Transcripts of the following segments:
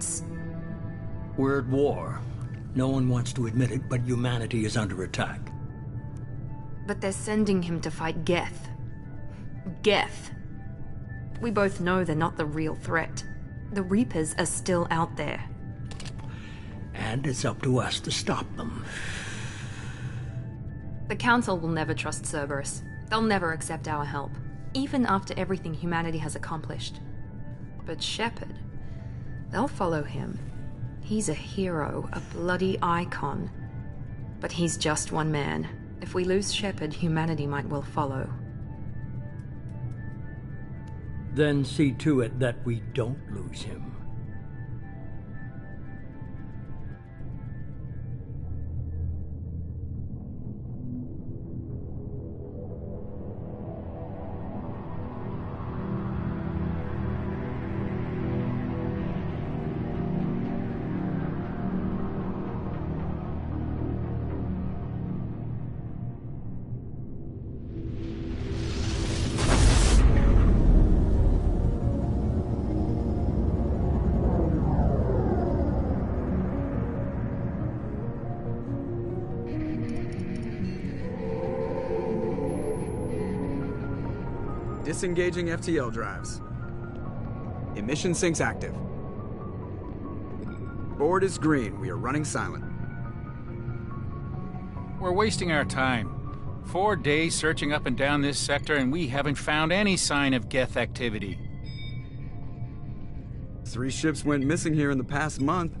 Alliance. We're at war. No one wants to admit it, but humanity is under attack. But they're sending him to fight Geth. Geth. We both know they're not the real threat. The Reapers are still out there. And it's up to us to stop them. The Council will never trust Cerberus. They'll never accept our help, even after everything humanity has accomplished. But Shepard, they'll follow him. He's a hero, a bloody icon. But he's just one man. If we lose Shepard, humanity might well follow. Then see to it that we don't lose him. Disengaging FTL drives. Emission sinks active. Board is green. We are running silent. We're wasting our time. 4 days searching up and down this sector, and we haven't found any sign of Geth activity. 3 ships went missing here in the past month.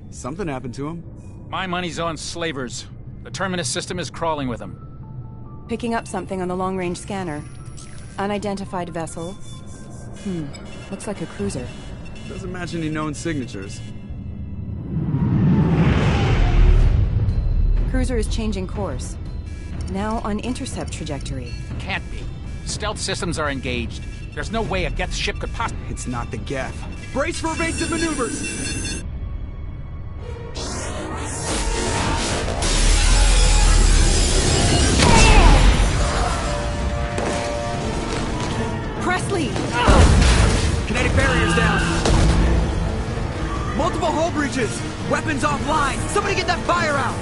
Something happened to them. My money's on slavers. The Terminus system is crawling with them. Picking up something on the long-range scanner. Unidentified vessel. Looks like a cruiser. Doesn't match any known signatures. Cruiser is changing course. Now on intercept trajectory. Can't be. Stealth systems are engaged. There's no way a Geth ship could possibly... It's not the Geth. Brace for evasive maneuvers! Presley! Kinetic barriers down. Multiple hull breaches. Weapons offline. Somebody get that fire out.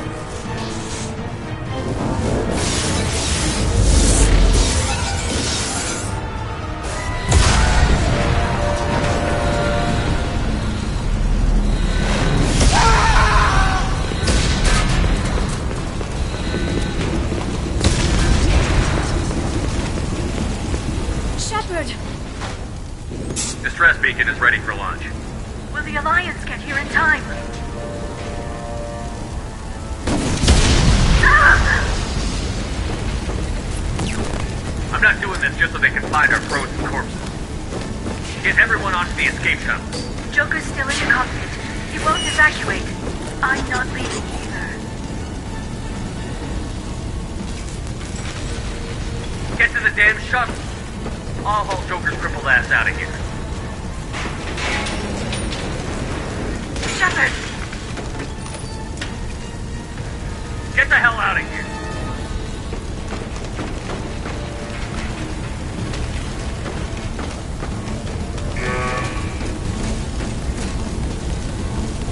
Distress beacon is ready for launch. Will the Alliance get here in time? I'm not doing this just so they can find our frozen corpses. Get everyone onto the escape shuttle. Joker's still in the cockpit. He won't evacuate. I'm not leaving either. Get to the damn shuttle. I'll haul Joker's crippled ass out of here. Shepard! Get the hell out of here.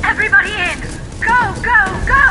Everybody in! Go, go, go!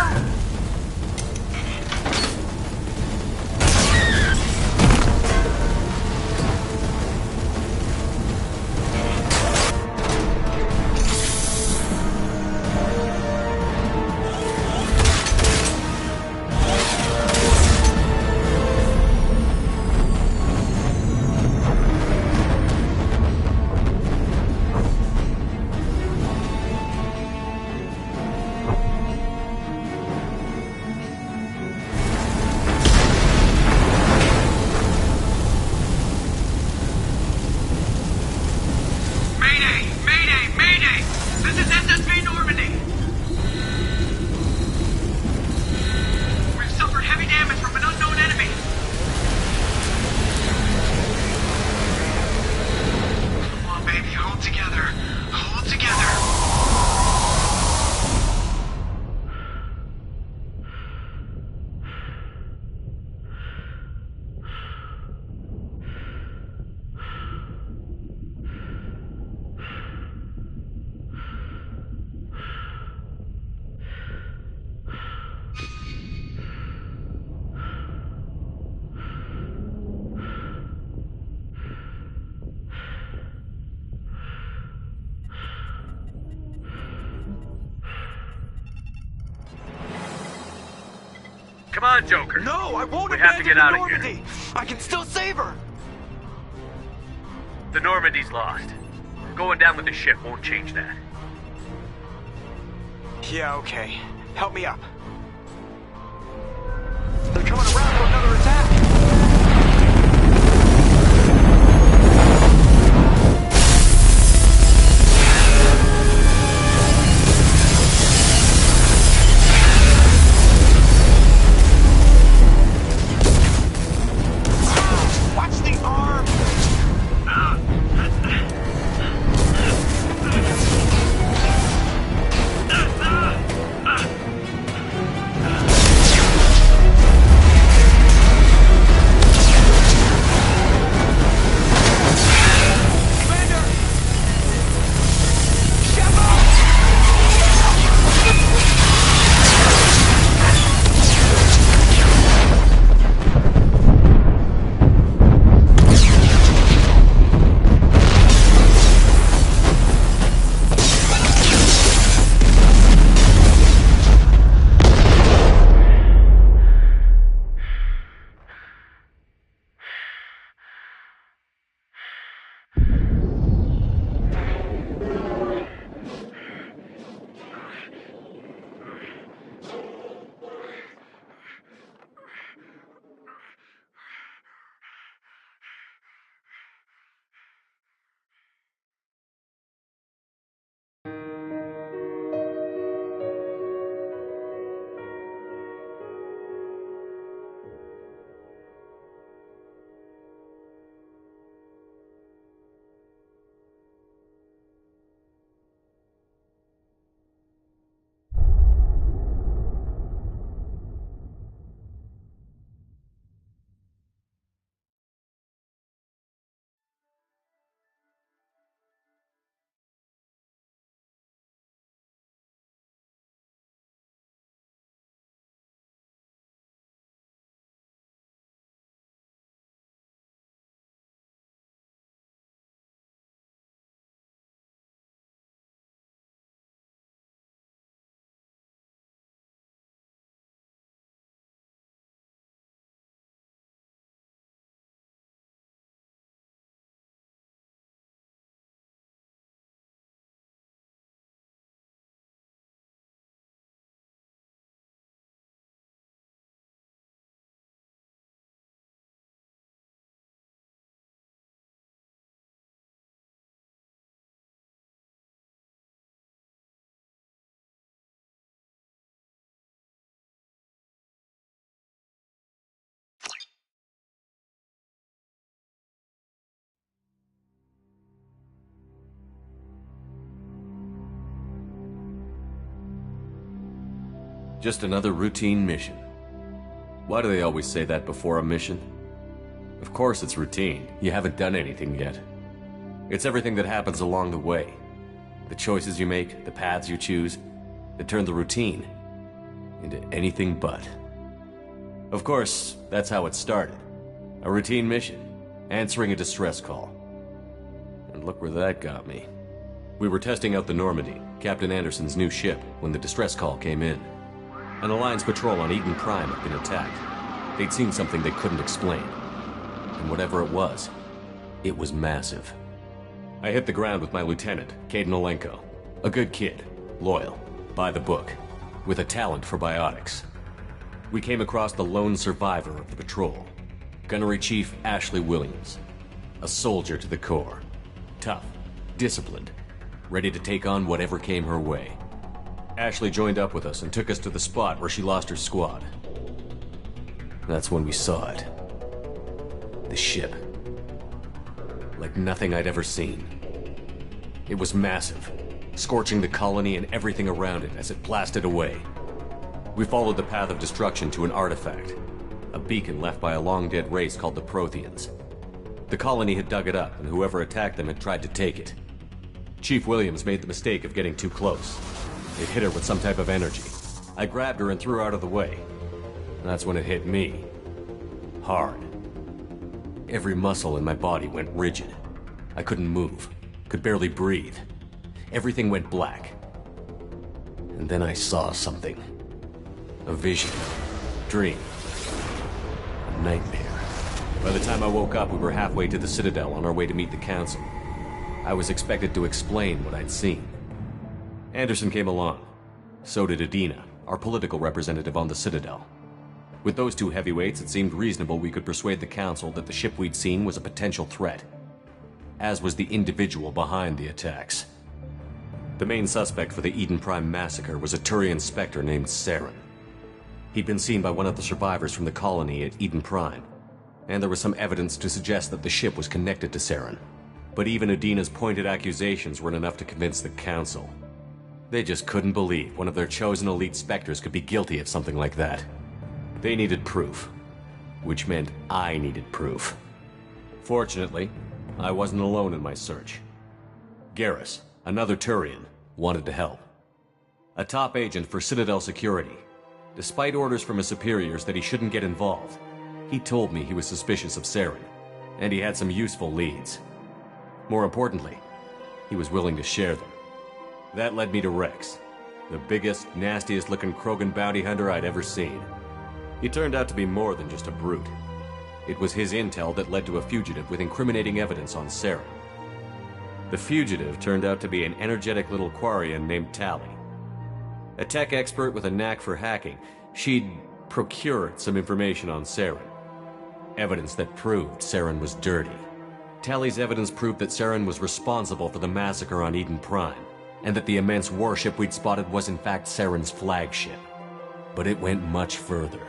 Come on, Joker. No, I won't We have to abandon get the out of Normandy. here. I can still save her. The Normandy's lost. Going down with the ship won't change that. Yeah, okay. Help me up. They're coming around for another attack. Watch the arm! Just another routine mission. Why do they always say that before a mission? Of course it's routine. You haven't done anything yet. It's everything that happens along the way. The choices you make, the paths you choose, that turn the routine into anything but. Of course, that's how it started. A routine mission, answering a distress call. And look where that got me. We were testing out the Normandy, Captain Anderson's new ship, when the distress call came in. An Alliance patrol on Eden Prime had been attacked. They'd seen something they couldn't explain. And whatever it was massive. I hit the ground with my lieutenant, Caden Olenko. A good kid, loyal, by the book, with a talent for biotics. We came across the lone survivor of the patrol, Gunnery Chief Ashley Williams. A soldier to the core. Tough, disciplined, ready to take on whatever came her way. Ashley joined up with us and took us to the spot where she lost her squad. That's when we saw it. The ship. Like nothing I'd ever seen. It was massive, scorching the colony and everything around it as it blasted away. We followed the path of destruction to an artifact, a beacon left by a long-dead race called the Protheans. The colony had dug it up, and whoever attacked them had tried to take it. Chief Williams made the mistake of getting too close. It hit her with some type of energy. I grabbed her and threw her out of the way. That's when it hit me. Hard. Every muscle in my body went rigid. I couldn't move, could barely breathe. Everything went black. And then I saw something. A vision. Dream. nightmare. By the time I woke up, we were halfway to the Citadel on our way to meet the Council. I was expected to explain what I'd seen. Anderson came along. So did Adina, our political representative on the Citadel. With those two heavyweights, it seemed reasonable we could persuade the Council that the ship we'd seen was a potential threat, as was the individual behind the attacks. The main suspect for the Eden Prime massacre was a Turian Spectre named Saren. He'd been seen by one of the survivors from the colony at Eden Prime, and there was some evidence to suggest that the ship was connected to Saren. But even Adina's pointed accusations weren't enough to convince the Council. They just couldn't believe one of their chosen elite Spectres could be guilty of something like that. They needed proof, which meant I needed proof. Fortunately, I wasn't alone in my search. Garrus, another Turian, wanted to help. A top agent for Citadel Security. Despite orders from his superiors that he shouldn't get involved, he told me he was suspicious of Saren, and he had some useful leads. More importantly, he was willing to share them. That led me to Rex, the biggest, nastiest-looking Krogan bounty hunter I'd ever seen. He turned out to be more than just a brute. It was his intel that led to a fugitive with incriminating evidence on Saren. The fugitive turned out to be an energetic little Quarian named Tali. A tech expert with a knack for hacking, she'd procured some information on Saren. Evidence that proved Saren was dirty. Tali's evidence proved that Saren was responsible for the massacre on Eden Prime, and that the immense warship we'd spotted was in fact Saren's flagship. But it went much further.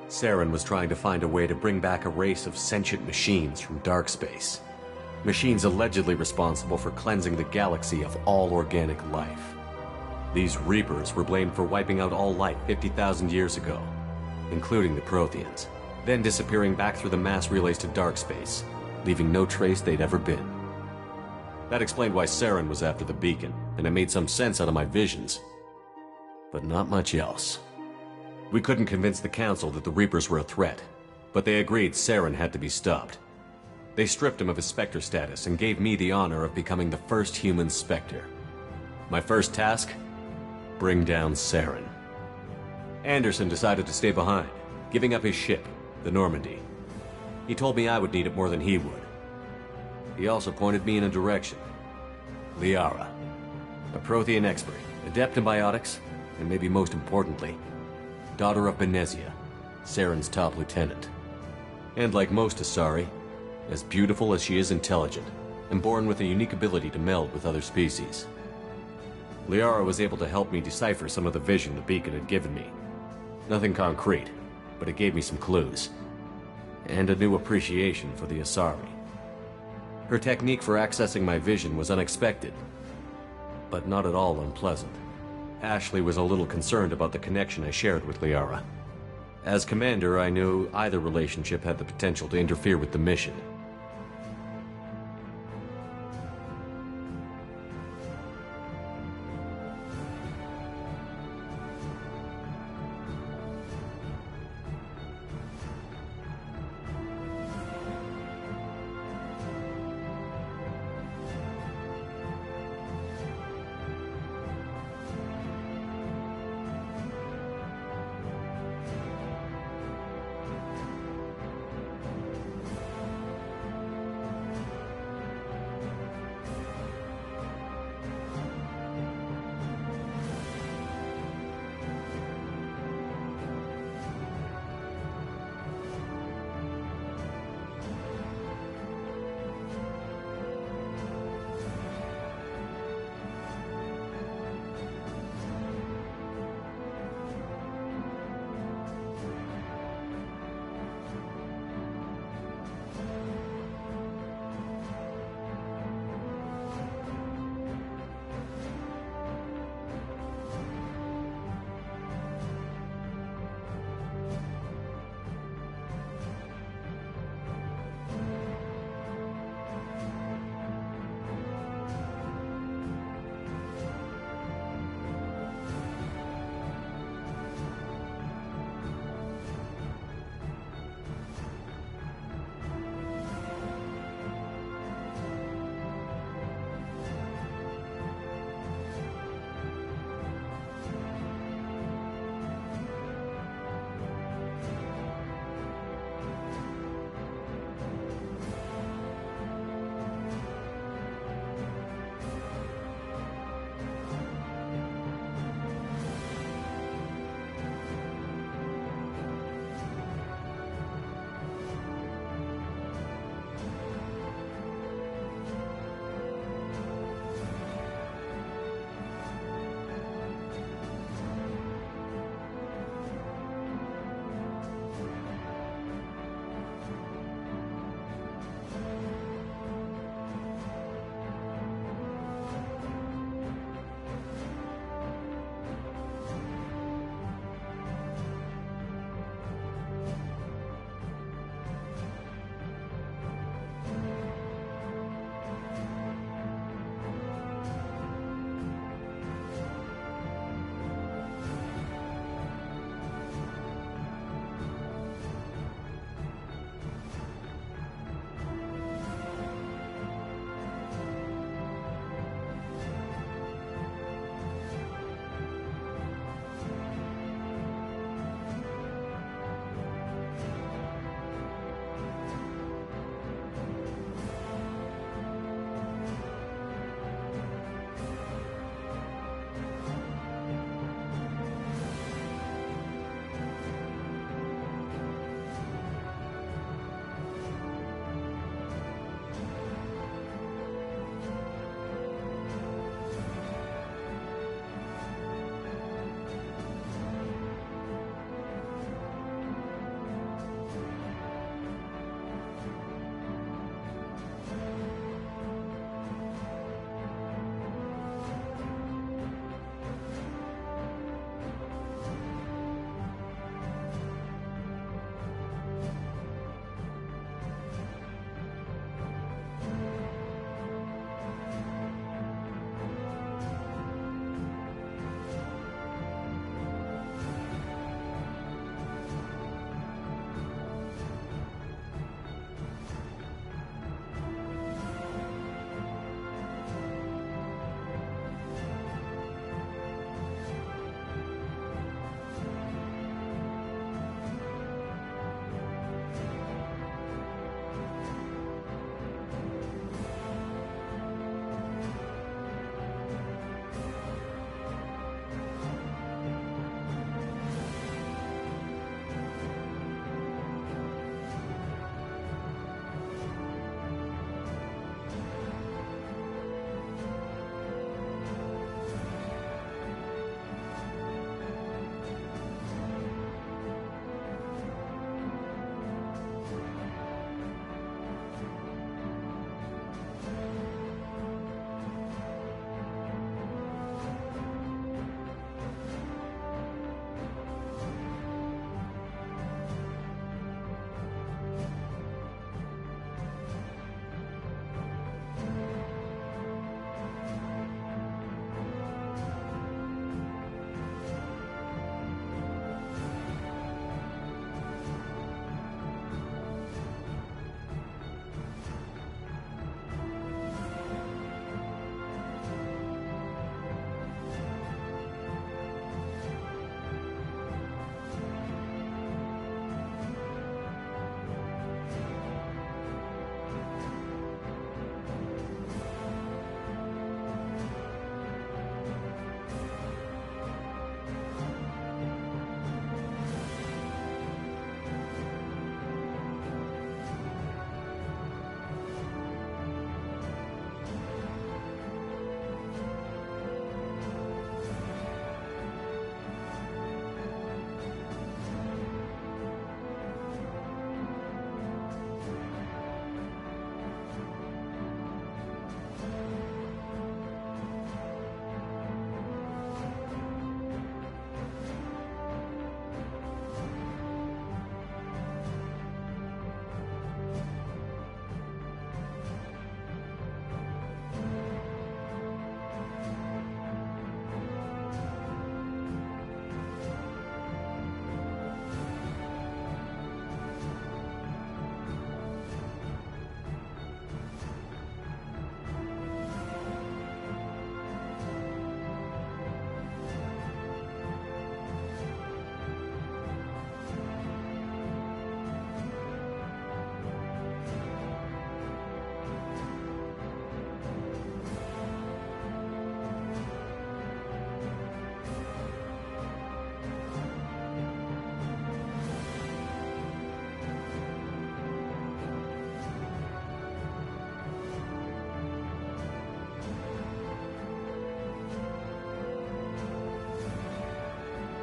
Saren was trying to find a way to bring back a race of sentient machines from dark space. Machines allegedly responsible for cleansing the galaxy of all organic life. These Reapers were blamed for wiping out all life 50,000 years ago, including the Protheans, then disappearing back through the mass relays to dark space, leaving no trace they'd ever been. That explained why Saren was after the beacon, and it made some sense out of my visions. But not much else. We couldn't convince the Council that the Reapers were a threat, but they agreed Saren had to be stopped. They stripped him of his Spectre status and gave me the honor of becoming the first human Spectre. My first task? Bring down Saren. Anderson decided to stay behind, giving up his ship, the Normandy. He told me I would need it more than he would. He also pointed me in a direction. Liara, a Prothean expert, adept in biotics, and maybe most importantly, daughter of Benezia, Saren's top lieutenant. And like most Asari, as beautiful as she is intelligent, and born with a unique ability to meld with other species. Liara was able to help me decipher some of the vision the beacon had given me. Nothing concrete, but it gave me some clues. And a new appreciation for the Asari. Her technique for accessing my vision was unexpected, but not at all unpleasant. Ashley was a little concerned about the connection I shared with Liara. As commander, I knew either relationship had the potential to interfere with the mission.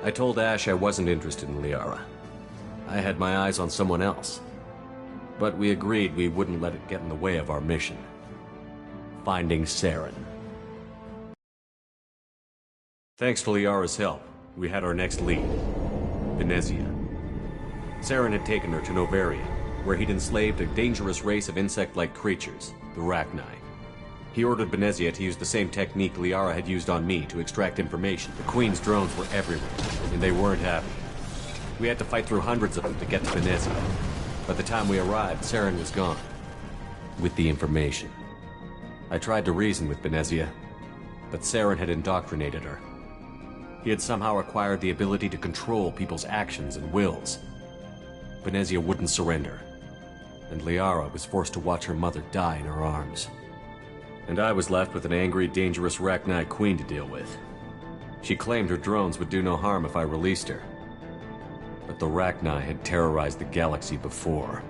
I told Ash I wasn't interested in Liara. I had my eyes on someone else. But we agreed we wouldn't let it get in the way of our mission. Finding Saren. Thanks to Liara's help, we had our next lead. Venezia. Saren had taken her to Noveria, where he'd enslaved a dangerous race of insect-like creatures, the Rachni. He ordered Venezia to use the same technique Liara had used on me to extract information. The Queen's drones were everywhere, and they weren't happy. We had to fight through hundreds of them to get to Venezia. By the time we arrived, Saren was gone. With the information. I tried to reason with Venezia, but Saren had indoctrinated her. He had somehow acquired the ability to control people's actions and wills. Venezia wouldn't surrender, and Liara was forced to watch her mother die in her arms. And I was left with an angry, dangerous Rachni queen to deal with. She claimed her drones would do no harm if I released her. But the Rachni had terrorized the galaxy before.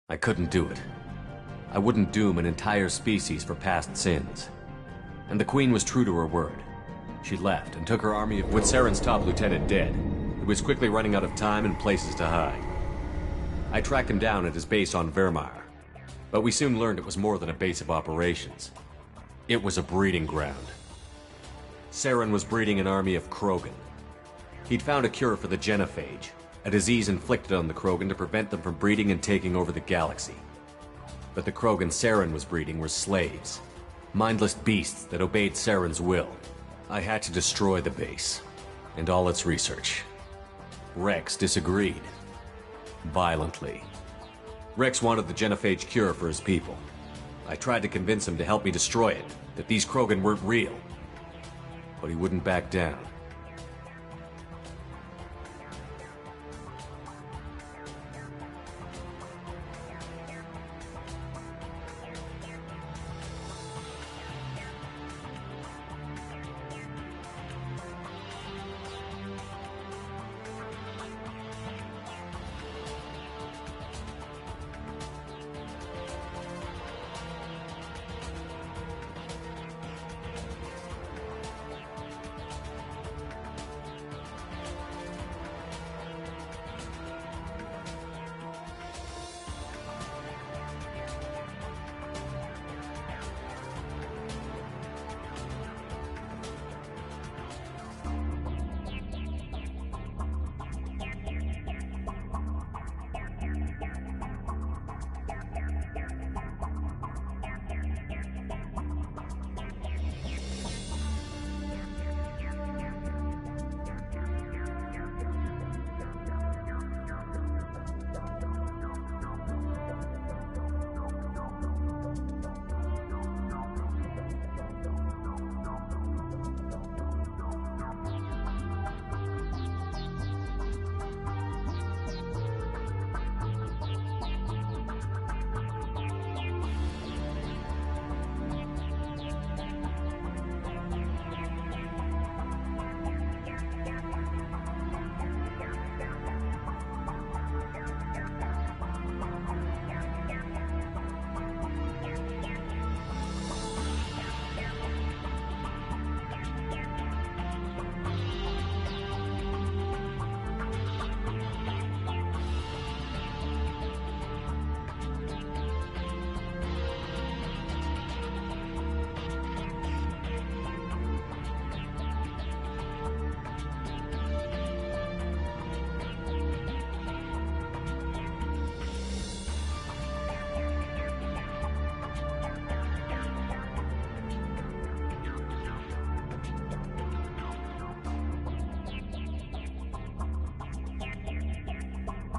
I couldn't do it. I wouldn't doom an entire species for past sins. And the Queen was true to her word. She left and took her army of... With Saren's top lieutenant dead, it was quickly running out of time and places to hide. I tracked him down at his base on Vermeer, but we soon learned it was more than a base of operations. It was a breeding ground. Saren was breeding an army of Krogan. He'd found a cure for the genophage, a disease inflicted on the Krogan to prevent them from breeding and taking over the galaxy. But the Krogan Saren was breeding were slaves, mindless beasts that obeyed Saren's will. I had to destroy the base, and all its research. Rex disagreed. Violently. Rex wanted the genophage cure for his people. I tried to convince him to help me destroy it, that these Krogan weren't real. But he wouldn't back down.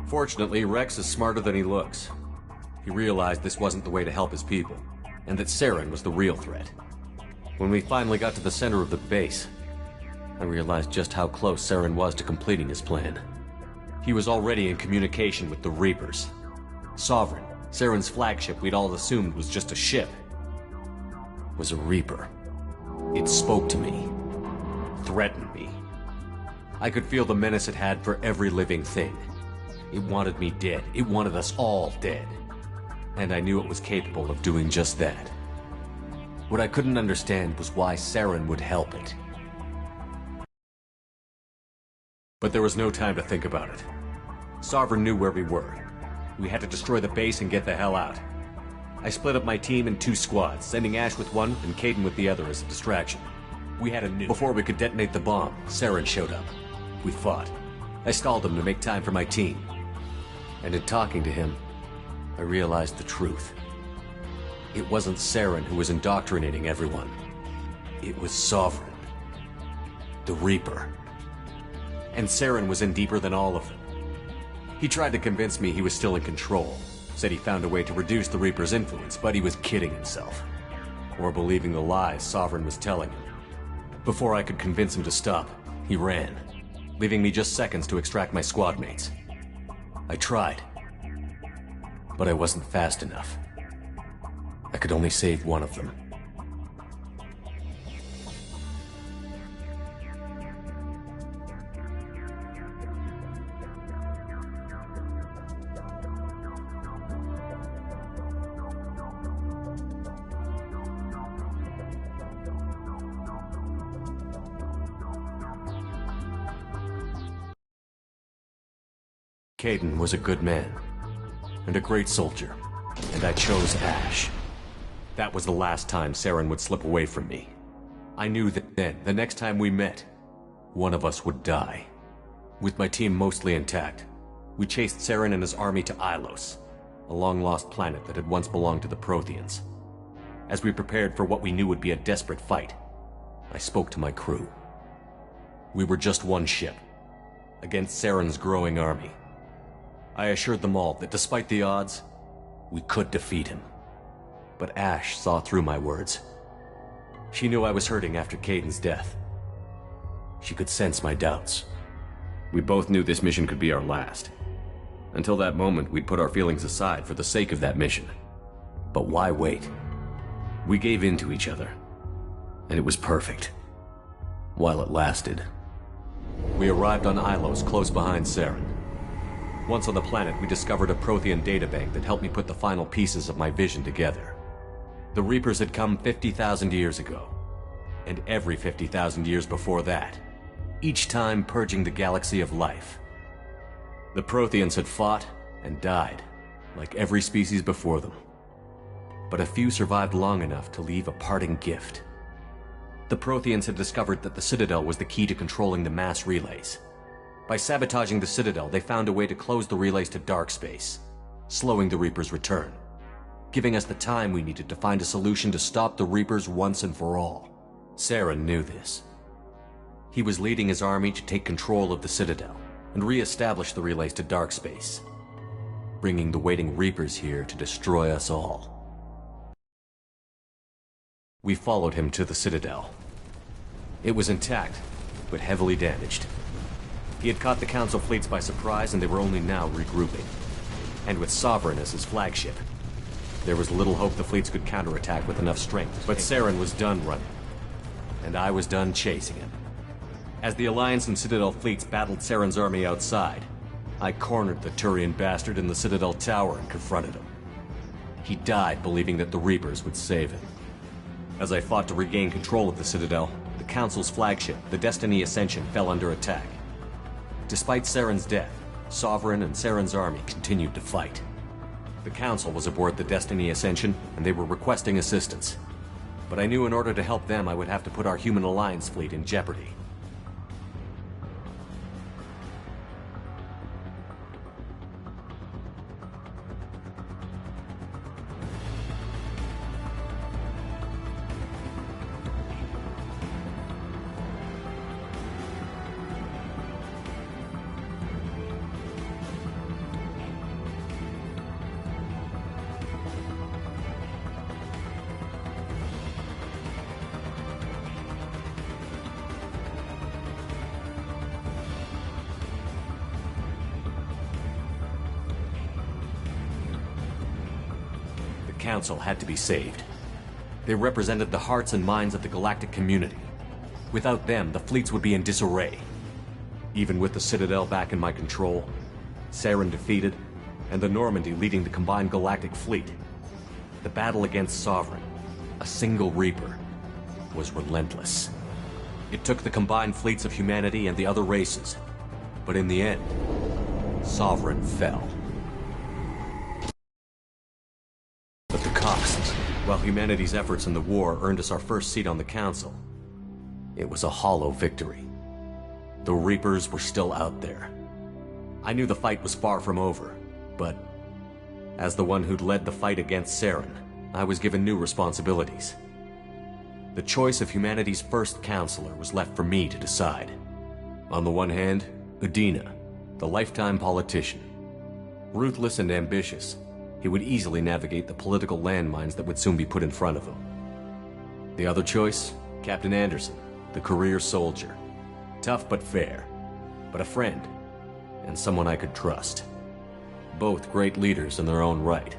Fortunately, Rex is smarter than he looks. He realized this wasn't the way to help his people, and that Saren was the real threat. When we finally got to the center of the base, I realized just how close Saren was to completing his plan. He was already in communication with the Reapers, Sovereign, Saren's flagship we'd all assumed was just a ship, was a Reaper. It spoke to me, threatened me. I could feel the menace it had for every living thing. It wanted me dead. It wanted us all dead. And I knew it was capable of doing just that. What I couldn't understand was why Saren would help it. But there was no time to think about it. Sovereign knew where we were. We had to destroy the base and get the hell out. I split up my team in 2 squads, sending Ash with one and Kaidan with the other as a distraction. We had a nuke. Before we could detonate the bomb, Saren showed up. We fought. I stalled him to make time for my team. And in talking to him, I realized the truth. It wasn't Saren who was indoctrinating everyone. It was Sovereign. The Reaper. And Saren was in deeper than all of them. He tried to convince me he was still in control. Said he found a way to reduce the Reaper's influence, but he was kidding himself. Or believing the lies Sovereign was telling him. Before I could convince him to stop, he ran, leaving me just seconds to extract my squad mates. I tried, but I wasn't fast enough. I could only save one of them. Kaidan was a good man, and a great soldier, and I chose Ash. That was the last time Saren would slip away from me. I knew that then, the next time we met, one of us would die. With my team mostly intact, we chased Saren and his army to Ilos, a long-lost planet that had once belonged to the Protheans. As we prepared for what we knew would be a desperate fight, I spoke to my crew. We were just one ship, against Saren's growing army. I assured them all that despite the odds, we could defeat him. But Ash saw through my words. She knew I was hurting after Kaidan's death. She could sense my doubts. We both knew this mission could be our last. Until that moment, we'd put our feelings aside for the sake of that mission. But why wait? We gave in to each other, and it was perfect. While it lasted. We arrived on Ilos, close behind Saren. Once on the planet, we discovered a Prothean databank that helped me put the final pieces of my vision together. The Reapers had come 50,000 years ago, and every 50,000 years before that, each time purging the galaxy of life. The Protheans had fought and died, like every species before them. But a few survived long enough to leave a parting gift. The Protheans had discovered that the Citadel was the key to controlling the mass relays. By sabotaging the Citadel, they found a way to close the relays to dark space, slowing the Reaper's return, giving us the time we needed to find a solution to stop the Reapers once and for all. Saren knew this. He was leading his army to take control of the Citadel and re-establish the relays to dark space, bringing the waiting Reapers here to destroy us all. We followed him to the Citadel. It was intact, but heavily damaged. He had caught the Council fleets by surprise, and they were only now regrouping. And with Sovereign as his flagship, there was little hope the fleets could counterattack with enough strength. But Saren was done running, and I was done chasing him. As the Alliance and Citadel fleets battled Saren's army outside, I cornered the Turian bastard in the Citadel tower and confronted him. He died believing that the Reapers would save him. As I fought to regain control of the Citadel, the Council's flagship, the Destiny Ascension, fell under attack. Despite Saren's death, Sovereign and Saren's army continued to fight. The Council was aboard the Destiny Ascension, and they were requesting assistance. But I knew in order to help them, I would have to put our Human Alliance fleet in jeopardy. Council had to be saved. They represented the hearts and minds of the galactic community. Without them, the fleets would be in disarray. Even with the Citadel back in my control, Saren defeated, and the Normandy leading the combined galactic fleet, the battle against Sovereign, a single Reaper, was relentless. It took the combined fleets of humanity and the other races, but in the end, Sovereign fell. But the cost, while humanity's efforts in the war earned us our first seat on the Council, it was a hollow victory. The Reapers were still out there. I knew the fight was far from over, but as the one who'd led the fight against Saren, I was given new responsibilities. The choice of humanity's first counselor was left for me to decide. On the one hand, Udina, the lifetime politician. Ruthless and ambitious, he would easily navigate the political landmines that would soon be put in front of him. The other choice, Captain Anderson, the career soldier. Tough but fair, but a friend, and someone I could trust. Both great leaders in their own right.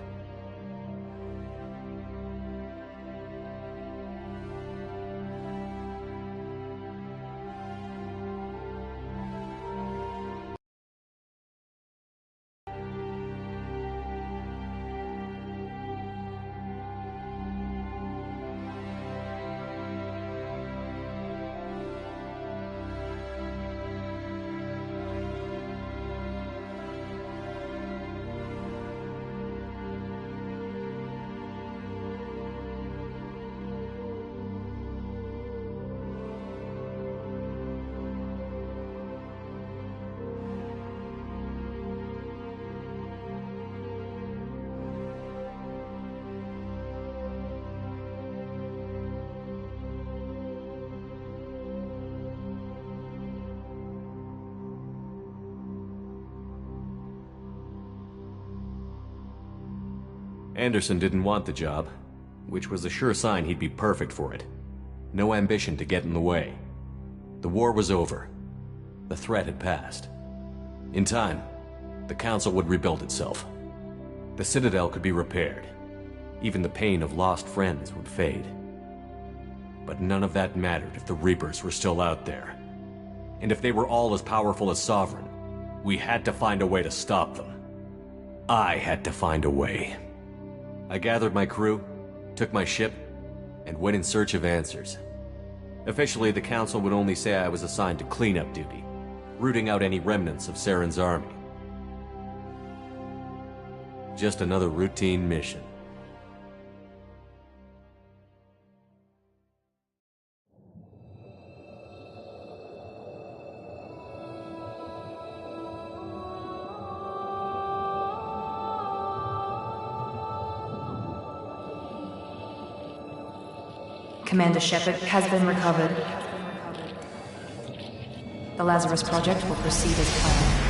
Anderson didn't want the job, which was a sure sign he'd be perfect for it. No ambition to get in the way. The war was over. The threat had passed. In time, the Council would rebuild itself. The Citadel could be repaired. Even the pain of lost friends would fade. But none of that mattered if the Reapers were still out there. And if they were all as powerful as Sovereign, we had to find a way to stop them. I had to find a way. I gathered my crew, took my ship, and went in search of answers. Officially, the Council would only say I was assigned to cleanup duty, rooting out any remnants of Saren's army. Just another routine mission. Commander Shepard has been recovered. The Lazarus Project will proceed as planned.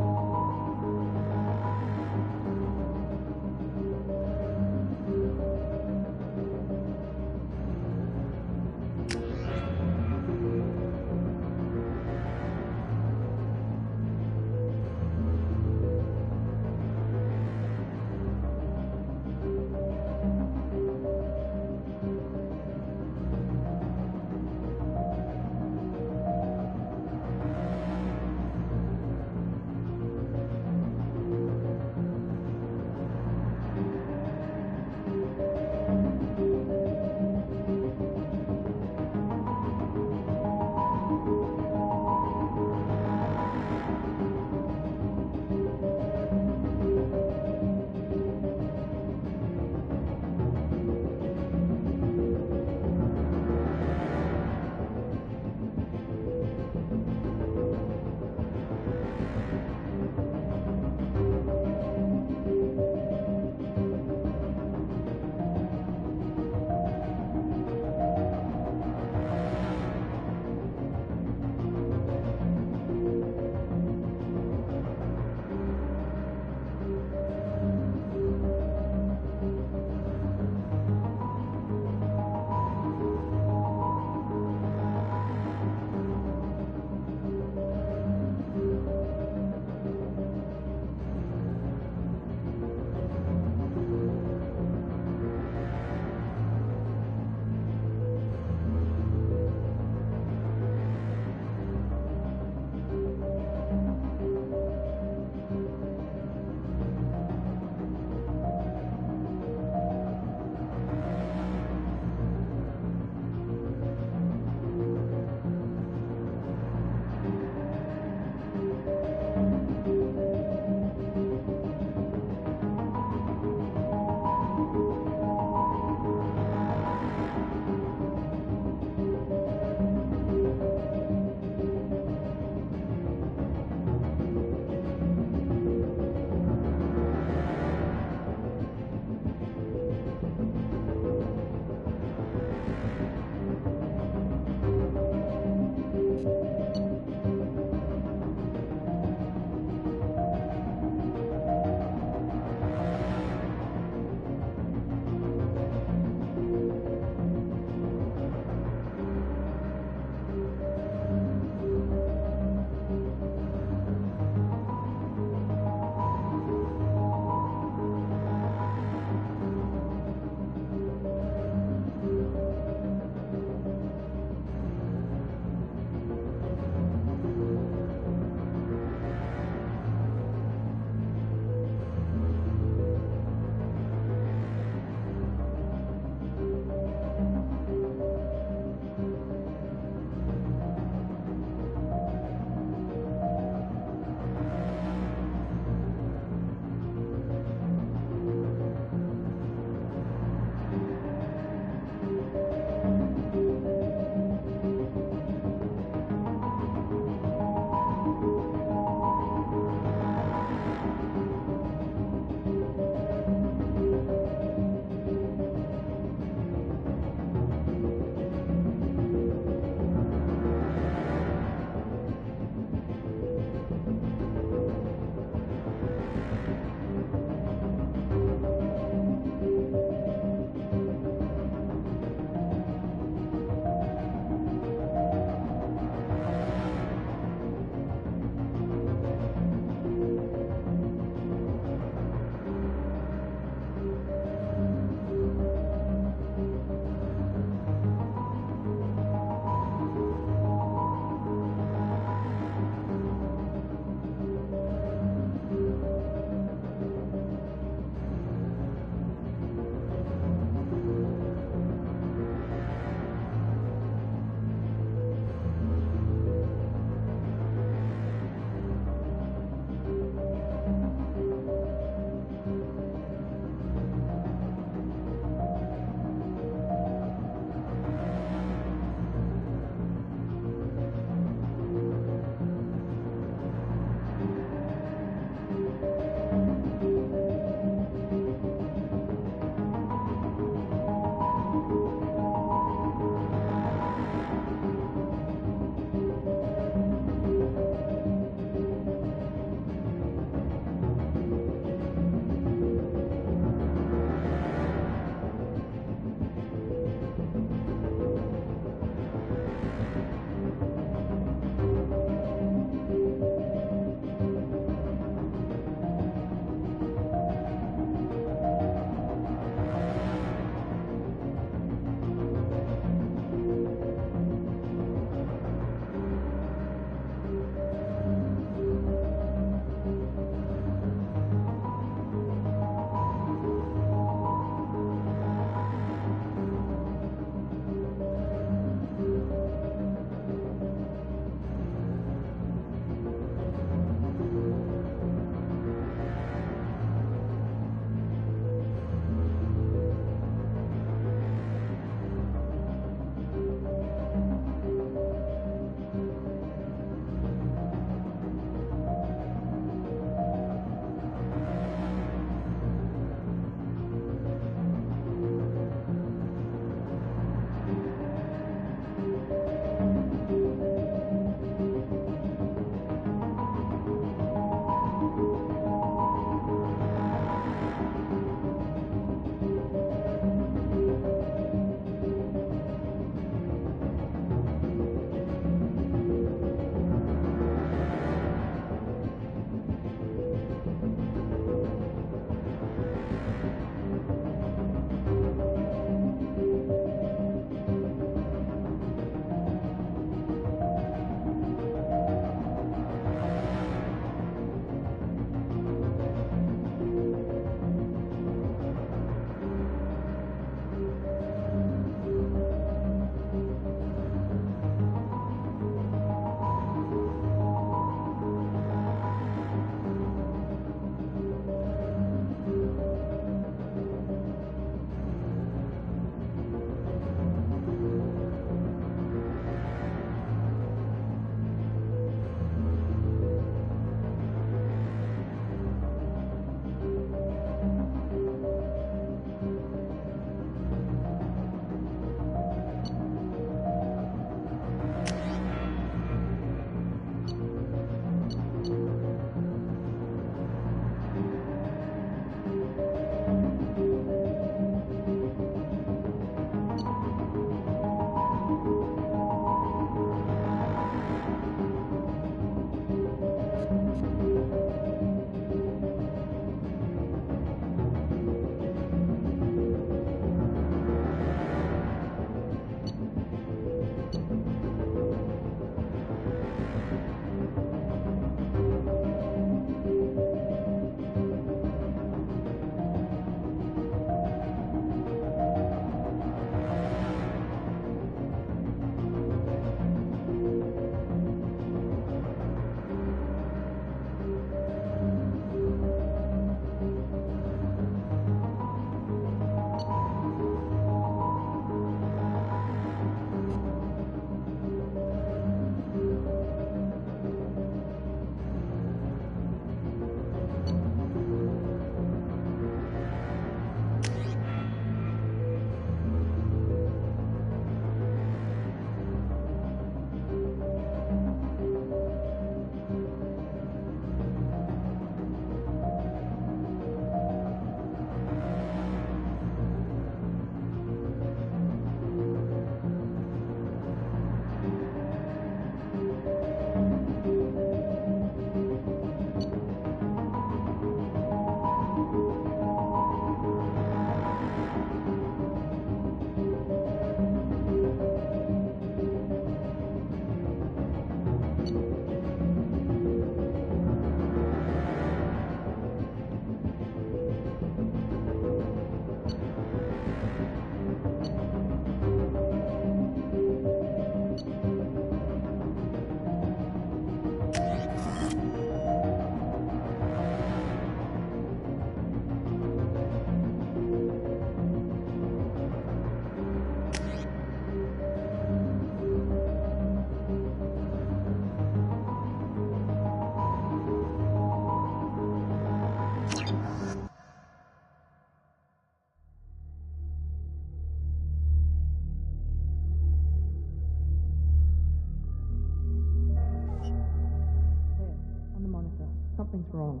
Something's wrong.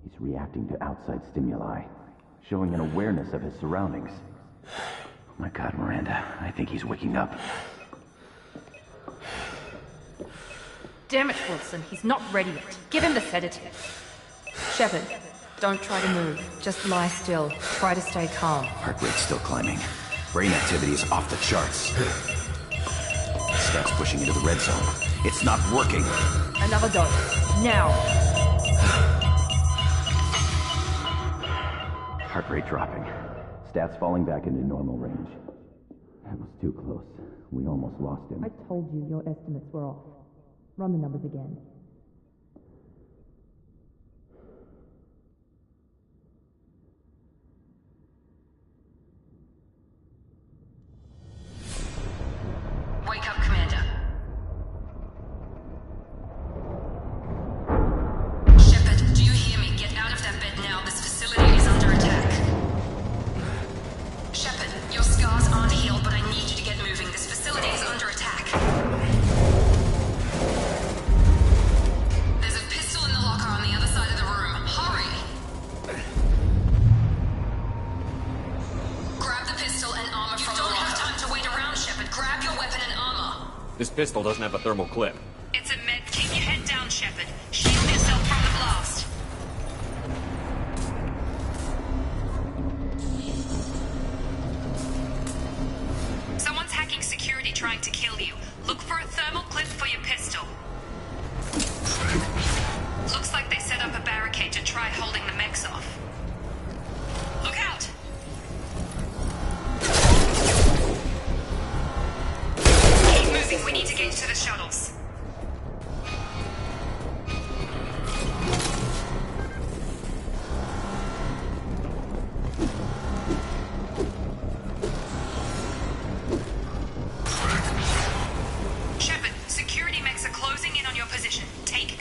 He's reacting to outside stimuli, showing an awareness of his surroundings. Oh my God, Miranda, I think he's waking up. Damn it, Wilson, he's not ready yet. Give him the sedative. Shepard, don't try to move. Just lie still. Try to stay calm. Heart rate's still climbing. Brain activity is off the charts. Scout's pushing into the red zone. It's not working. Another dose. Now. Heart rate dropping. Stats falling back into normal range. That was too close. We almost lost him. I told you your estimates were off. Run the numbers again. Wake up, Commander. Shepard, do you hear me? Get out of that bed now. This facility is under attack. Shepard, your scars aren't healed, but I need you to get moving. This facility is under attack. There's a pistol in the locker on the other side of the room. Hurry! Grab the pistol and armor from the locker. You don't have time to wait around, Shepard. Grab your weapon and armor. This pistol doesn't have a thermal clip. It's a med. Keep your head down, Shepard. Shield yourself from the blast. Someone's hacking security trying to kill you. Look for a thermal clip for your pistol. Looks like they set up a barricade to try holding the mechs off. Look out! Keep moving. We need to get to the shuttles. Shepard, security mechs are closing in on your position. Take...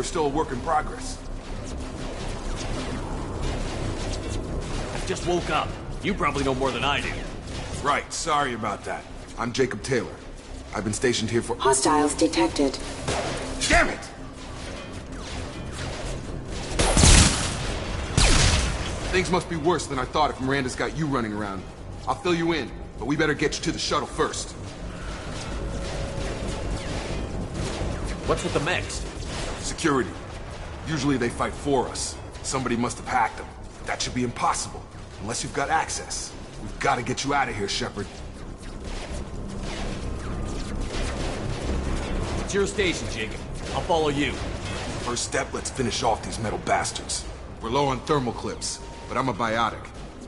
still a work in progress. I just woke up. You probably know more than I do. Right, sorry about that. I'm Jacob Taylor. I've been stationed here for— Hostiles detected. Damn it! Things must be worse than I thought if Miranda's got you running around. I'll fill you in, but we better get you to the shuttle first. What's with the mechs? Security. Usually they fight for us. Somebody must have hacked them. That should be impossible, unless you've got access. We've got to get you out of here, Shepard. It's your station, Jacob. I'll follow you. First step, let's finish off these metal bastards. We're low on thermal clips, but I'm a biotic.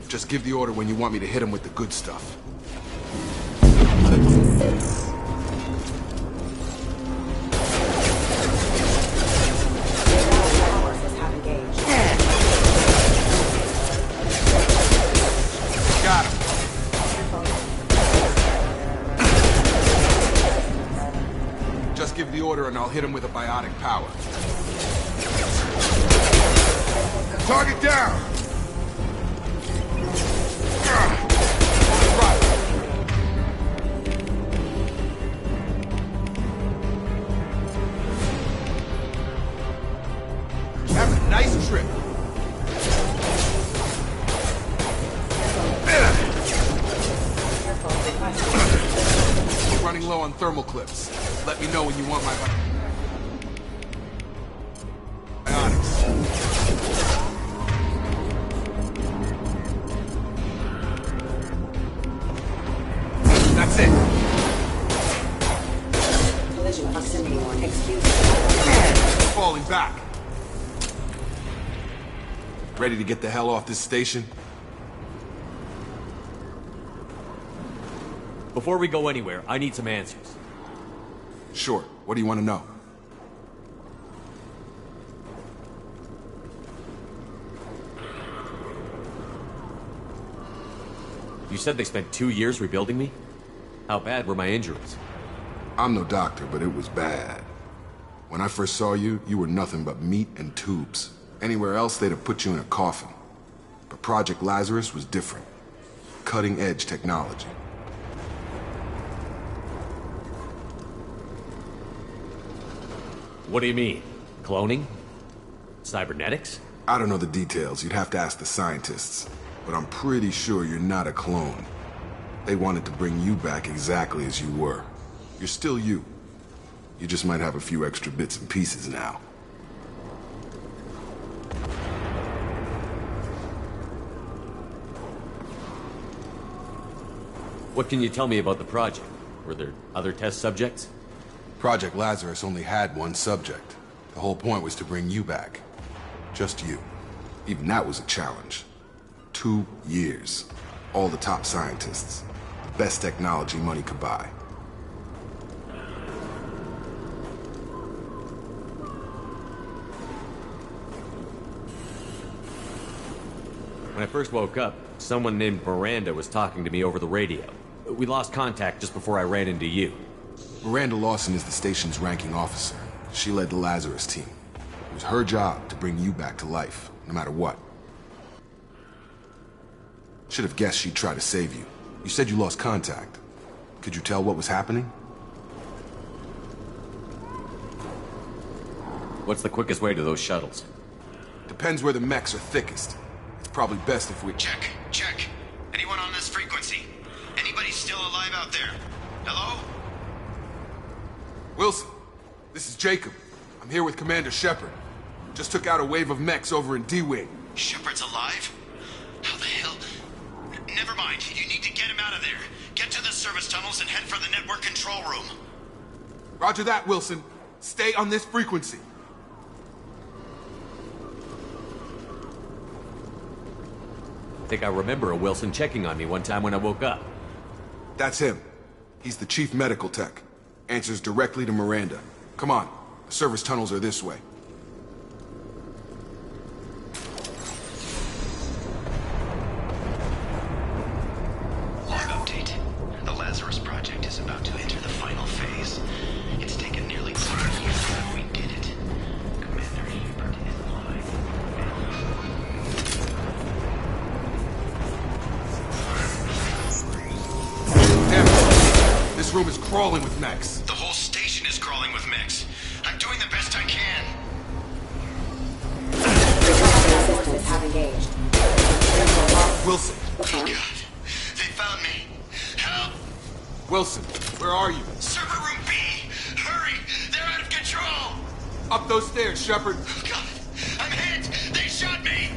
Just give the order when you want me to hit them with the good stuff. Got him. Just give the order and I'll hit him with a biotic power. Target down! Have a nice trip. We're running low on thermal clips. Let me know when you want my biotics. That's it. Collision proximity warning. Excuse Falling back. Ready to get the hell off this station? Before we go anywhere, I need some answers. Sure. What do you want to know? You said they spent 2 years rebuilding me? How bad were my injuries? I'm no doctor, but it was bad. When I first saw you, you were nothing but meat and tubes. Anywhere else, they'd have put you in a coffin. But Project Lazarus was different. Cutting-edge technology. What do you mean? Cloning? Cybernetics? I don't know the details. You'd have to ask the scientists. But I'm pretty sure you're not a clone. They wanted to bring you back exactly as you were. You're still you. You just might have a few extra bits and pieces now. What can you tell me about the project? Were there other test subjects? Project Lazarus only had one subject. The whole point was to bring you back. Just you. Even that was a challenge. 2 years. All the top scientists. The best technology money could buy. When I first woke up, someone named Miranda was talking to me over the radio. We lost contact just before I ran into you. Miranda Lawson is the station's ranking officer. She led the Lazarus team. It was her job to bring you back to life, no matter what. Should have guessed she'd try to save you. You said you lost contact. Could you tell what was happening? What's the quickest way to those shuttles? Depends where the mechs are thickest. It's probably best if we— Check. Anyone on this frequency? Anybody still alive out there? Hello? Wilson, this is Jacob. I'm here with Commander Shepard. Just took out a wave of mechs over in D-Wing. Shepard's alive? How the hell? Never mind. You need to get him out of there. Get to the service tunnels and head for the network control room. Roger that, Wilson. Stay on this frequency. I think I remember a Wilson checking on me one time when I woke up. That's him. He's the chief medical tech. Answers directly to Miranda. Come on. The service tunnels are this way. Log update. The Lazarus Project is about to enter the final phase. It's taken nearly 3 years, but we did it. Commander This room is crawling with mechs. The whole station is crawling with mechs. I'm doing the best I can. Retracting systems have engaged. Wilson. Oh, God. They found me. Help! Wilson, where are you? Server room B! Hurry! They're out of control! Up those stairs, Shepard. Oh, God! I'm hit! They shot me!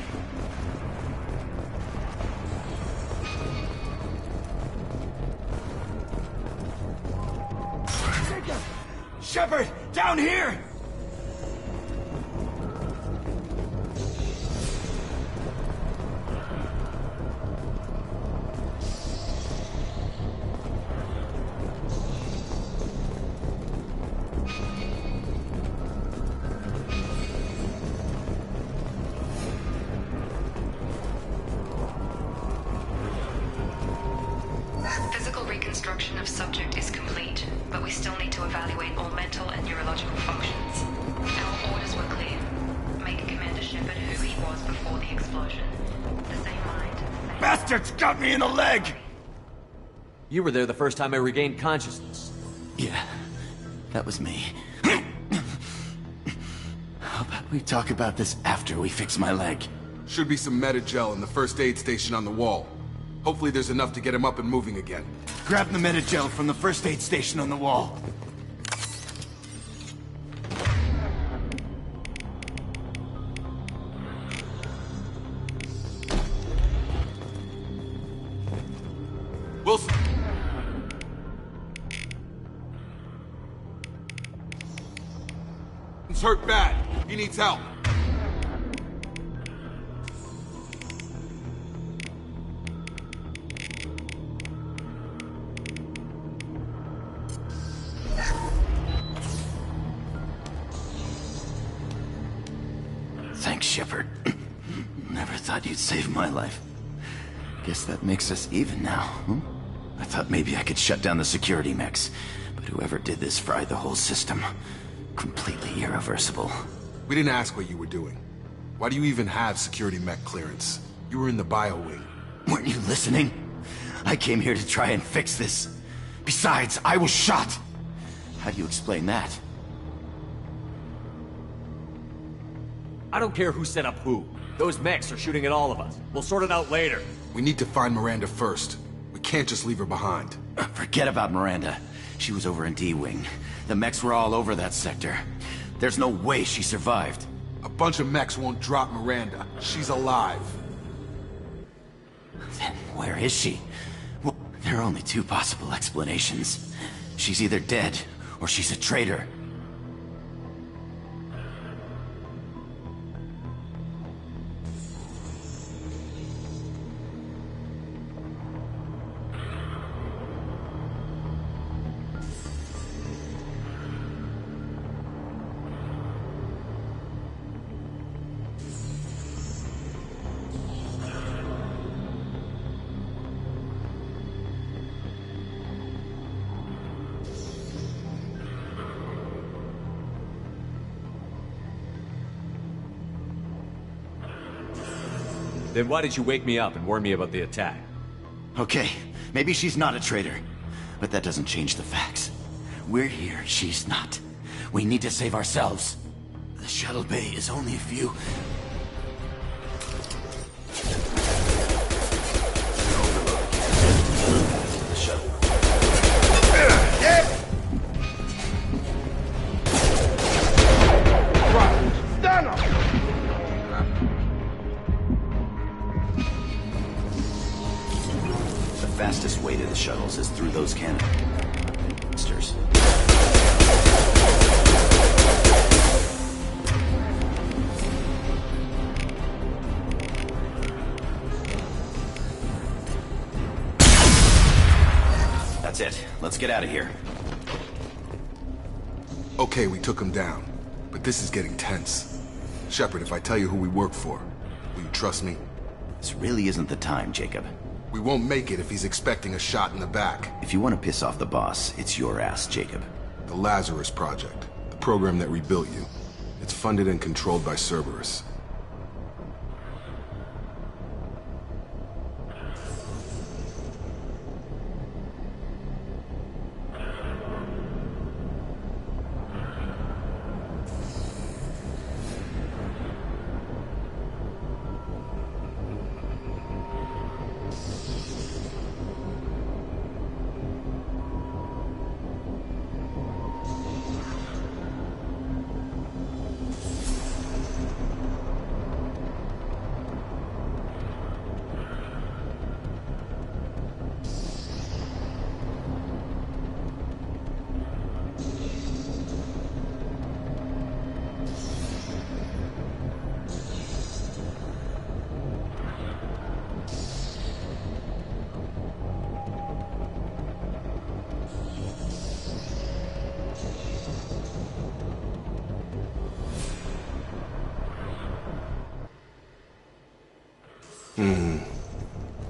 Shepard, down here! Physical reconstruction of subject is complete, but we still need to evaluate all mental and neurological functions. Our orders were clear. Make Commander Shepard who he was before the explosion. The same mind, the same... Bastards got me in the leg! You were there the first time I regained consciousness. Yeah, that was me. How about we talk about this after we fix my leg? Should be some Medi-gel in the first aid station on the wall. Hopefully there's enough to get him up and moving again. Grab the Medi-gel from the first aid station on the wall. Wilson! He's hurt bad. He needs help. Thanks, Shepard. Never thought you'd save my life. Guess that makes us even now, huh? I thought maybe I could shut down the security mechs, but whoever did this fried the whole system. Completely irreversible. We didn't ask what you were doing. Why do you even have security mech clearance? You were in the bio wing. Weren't you listening? I came here to try and fix this. Besides, I was shot. How do you explain that? I don't care who set up who. Those mechs are shooting at all of us. We'll sort it out later. We need to find Miranda first. We can't just leave her behind. Forget about Miranda. She was over in D-Wing. The mechs were all over that sector. There's no way she survived. A bunch of mechs won't drop Miranda. She's alive. Then where is she? Well, there are only two possible explanations. She's either dead, or she's a traitor. Then why did you wake me up and warn me about the attack? Okay, maybe she's not a traitor, but that doesn't change the facts. We're here, she's not. We need to save ourselves. The shuttle bay is only a few... The shuttle. Stand up! The fastest way to the shuttles is through those canisters. That's it. Let's get out of here. Okay, we took him down. But this is getting tense. Shepard, if I tell you who we work for, will you trust me? This really isn't the time, Jacob. We won't make it if he's expecting a shot in the back. If you want to piss off the boss, it's your ass, Jacob. The Lazarus Project. The program that rebuilt you. It's funded and controlled by Cerberus.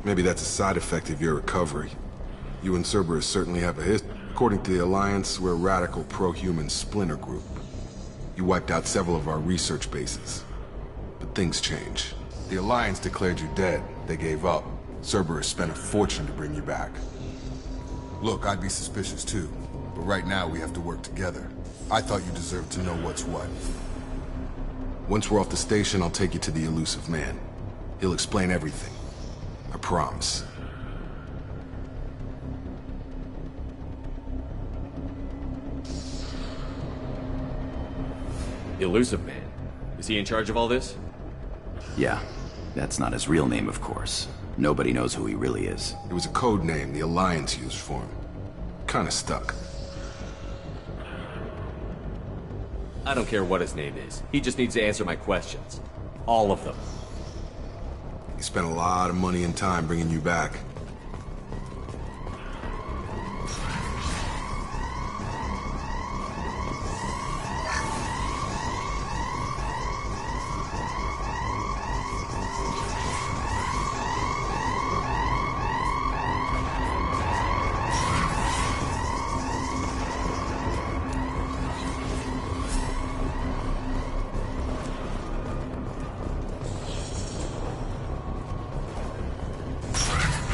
Maybe that's a side effect of your recovery. You and Cerberus certainly have a history. According to the Alliance, we're a radical pro-human splinter group. You wiped out several of our research bases. But things change. The Alliance declared you dead. They gave up. Cerberus spent a fortune to bring you back. Look, I'd be suspicious too. But right now, we have to work together. I thought you deserved to know what's what. Once we're off the station, I'll take you to the Elusive Man. He'll explain everything. I promise. Elusive Man? Is he in charge of all this? Yeah. That's not his real name, of course. Nobody knows who he really is. It was a code name the Alliance used for him. Kinda stuck. I don't care what his name is. He just needs to answer my questions. All of them. He spent a lot of money and time bringing you back.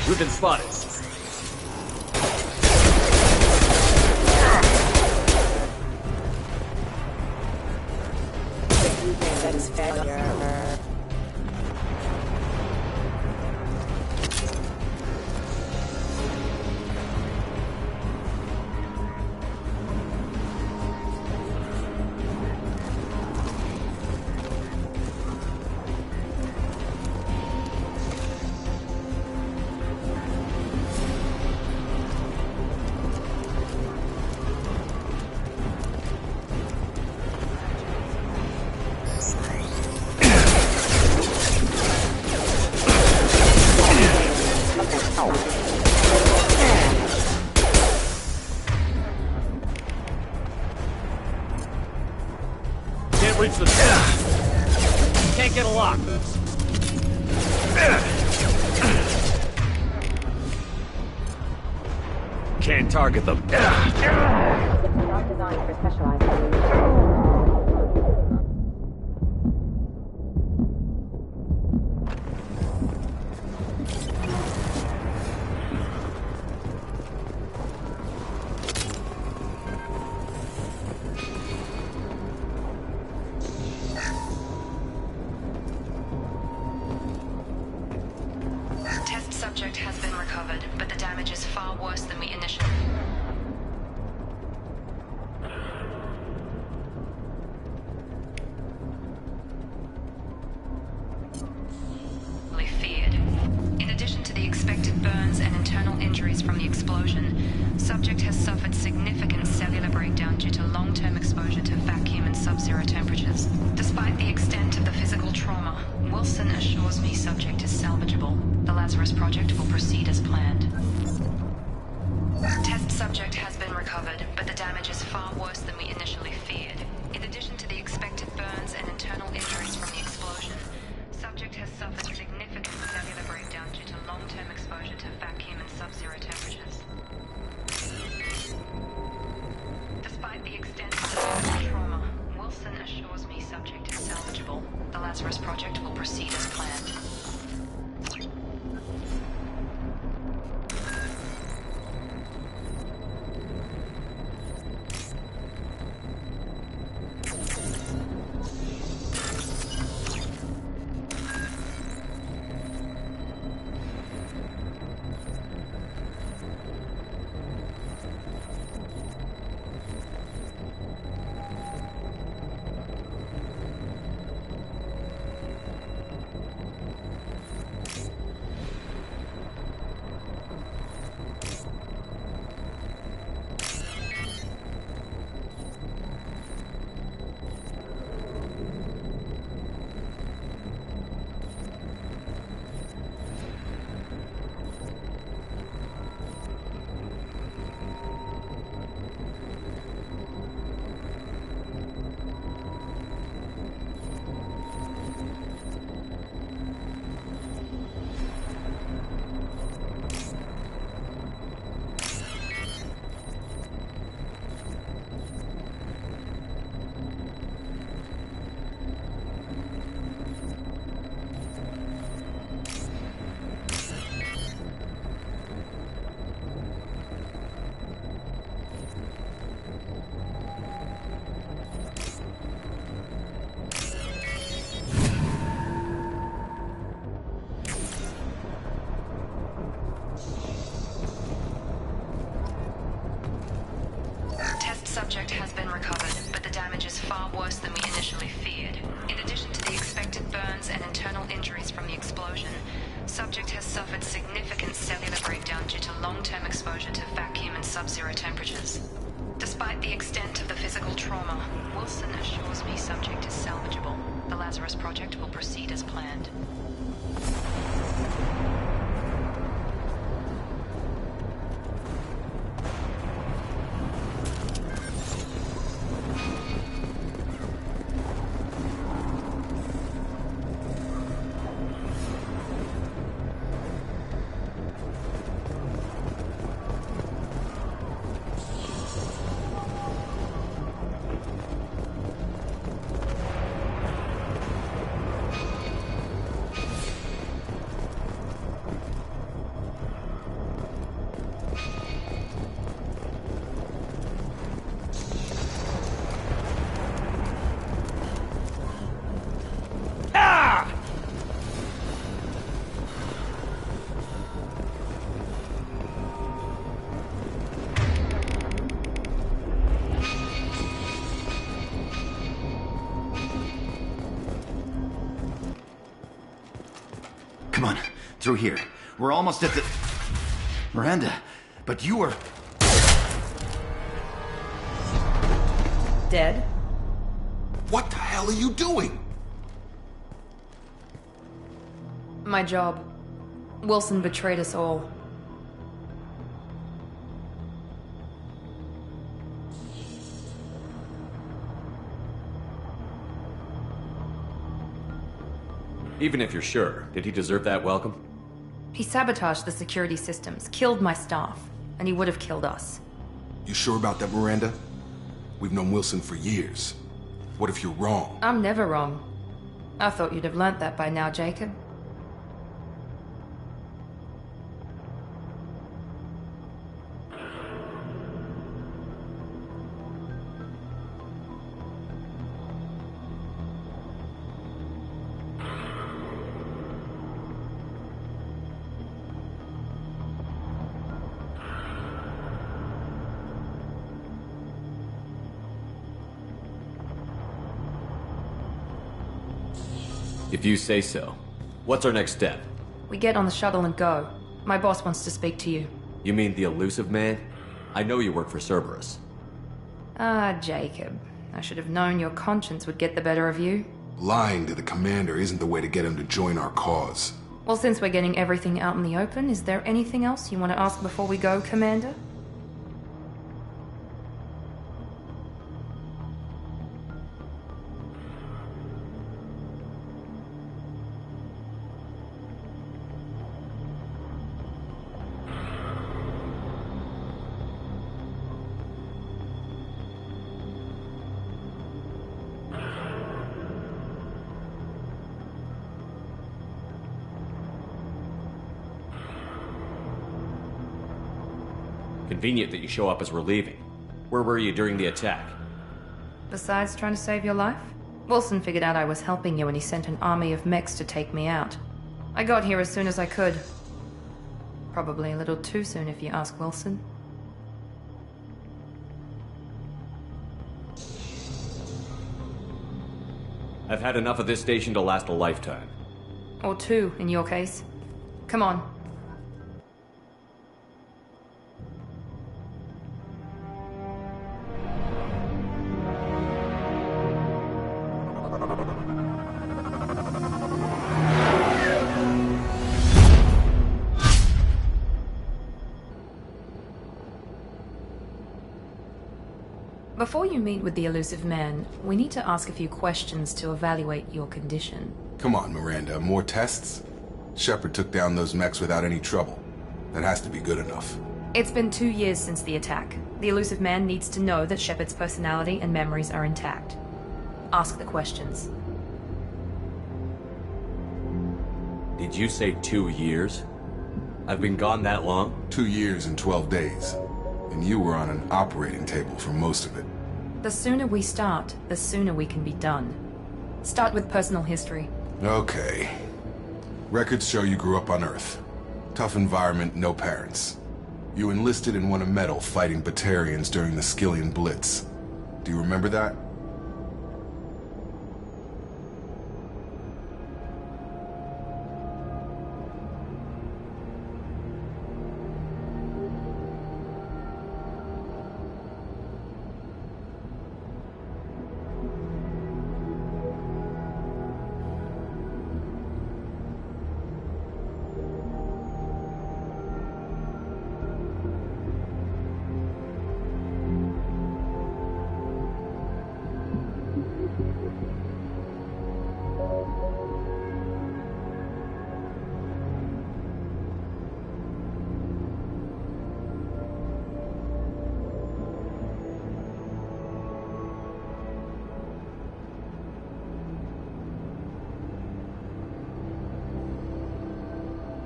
We've been spotted. That is failure. Can't reach the top. Can't get a lock. Can't target them. Not designed for specialized solutions. Test subject has been recovered, but the damage is far worse than we initially feared. In addition to the expected burns and internal injuries from the explosion, subject has suffered significant cellular breakdown due to long-term exposure to vacuum and sub-zero temperatures. Despite the extent of the physical trauma, Wilson assures me subject is salvageable. The Lazarus Project will proceed as planned. Test subject has been recovered, but the damage is far worse than we initially feared. In addition to the expected burns and internal injuries from the explosion, subject has suffered significant cellular breakdown due to long-term exposure to vacuum and sub-zero temperatures. Despite the extent of the physical trauma, Wilson assures me subject is salvageable. The Lazarus Project will proceed as planned. initially feared. In addition to the expected burns and internal injuries from the explosion, subject has suffered significant cellular breakdown due to long-term exposure to vacuum and sub-zero temperatures. Despite the extent of the physical trauma, Wilson assures me subject is salvageable. The Lazarus Project will proceed as planned. Come on, through here. We're almost at the... Miranda, but you were... Dead? What the hell are you doing? My job. Wilson betrayed us all. Even if you're sure, did he deserve that welcome? He sabotaged the security systems, killed my staff, and he would have killed us. You sure about that, Miranda? We've known Wilson for years. What if you're wrong? I'm never wrong. I thought you'd have learnt that by now, Jacob. If you say so. What's our next step? We get on the shuttle and go. My boss wants to speak to you. You mean the elusive man? I know you work for Cerberus. Ah, Jacob. I should have known your conscience would get the better of you. Lying to the commander isn't the way to get him to join our cause. Well, since we're getting everything out in the open, is there anything else you want to ask before we go, Commander? Convenient that you show up as we're leaving. Where were you during the attack? Besides trying to save your life? Wilson figured out I was helping you and he sent an army of mechs to take me out. I got here as soon as I could. Probably a little too soon if you ask Wilson. I've had enough of this station to last a lifetime. Or two, in your case. Come on. Before you meet with the elusive man, we need to ask a few questions to evaluate your condition. Come on, Miranda, more tests? Shepard took down those mechs without any trouble. That has to be good enough. It's been 2 years since the attack. The elusive man needs to know that Shepard's personality and memories are intact. Ask the questions. Did you say 2 years? I've been gone that long? 2 years and 12 days. And you were on an operating table for most of it. The sooner we start, the sooner we can be done. Start with personal history. Okay. Records show you grew up on Earth. Tough environment, no parents. You enlisted and won a medal fighting Batarians during the Skillian Blitz. Do you remember that?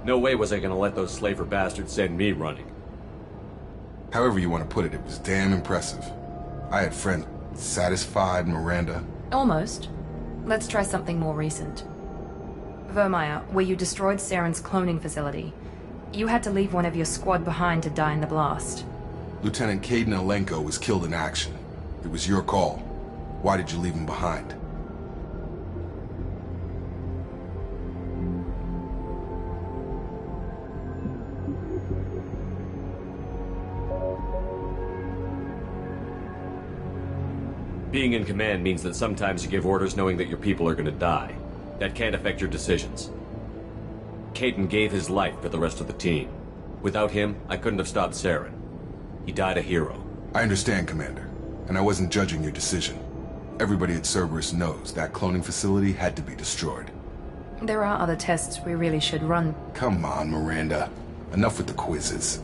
No way was I gonna let those slaver bastards send me running. However you want to put it, it was damn impressive. I had friends satisfied, Miranda. Almost. Let's try something more recent. Vermeer, where you destroyed Saren's cloning facility, you had to leave one of your squad behind to die in the blast. Lieutenant Kaidan Alenko was killed in action. It was your call. Why did you leave him behind? Being in command means that sometimes you give orders knowing that your people are gonna die. That can't affect your decisions. Kaidan gave his life for the rest of the team. Without him, I couldn't have stopped Saren. He died a hero. I understand, Commander, and I wasn't judging your decision. Everybody at Cerberus knows that cloning facility had to be destroyed. There are other tests we really should run. Come on, Miranda. Enough with the quizzes.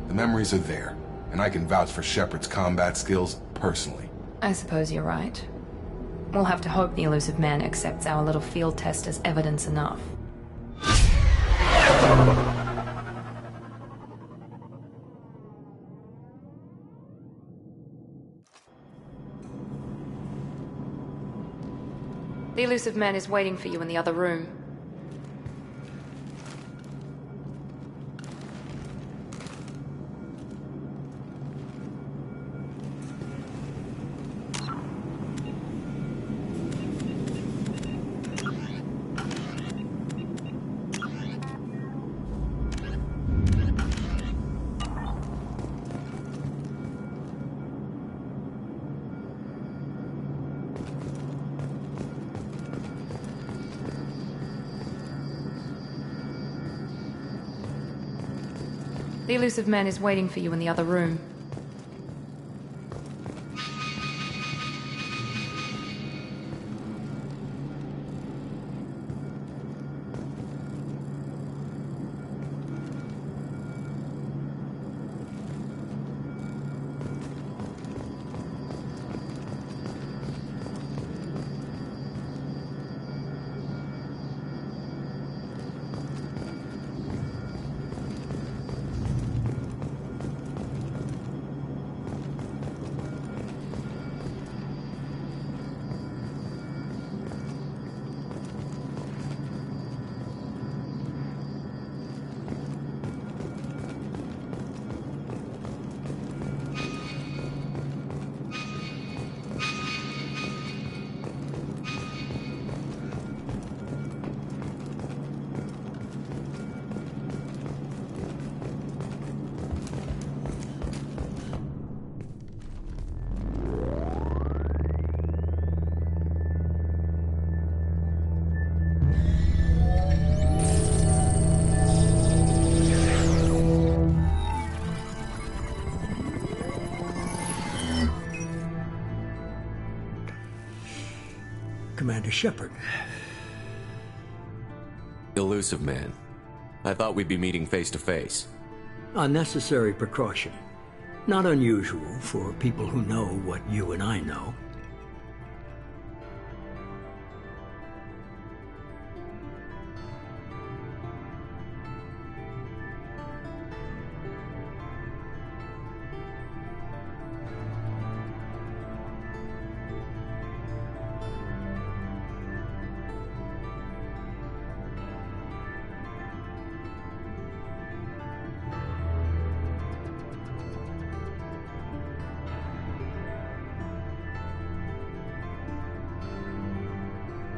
The memories are there, and I can vouch for Shepard's combat skills personally. I suppose you're right. We'll have to hope the Illusive Man accepts our little field test as evidence enough. The Illusive Man is waiting for you in the other room. The Illusive Man is waiting for you in the other room. Commander Shepard. Illusive Man. I thought we'd be meeting face to face. Unnecessary precaution. Not unusual for people who know what you and I know.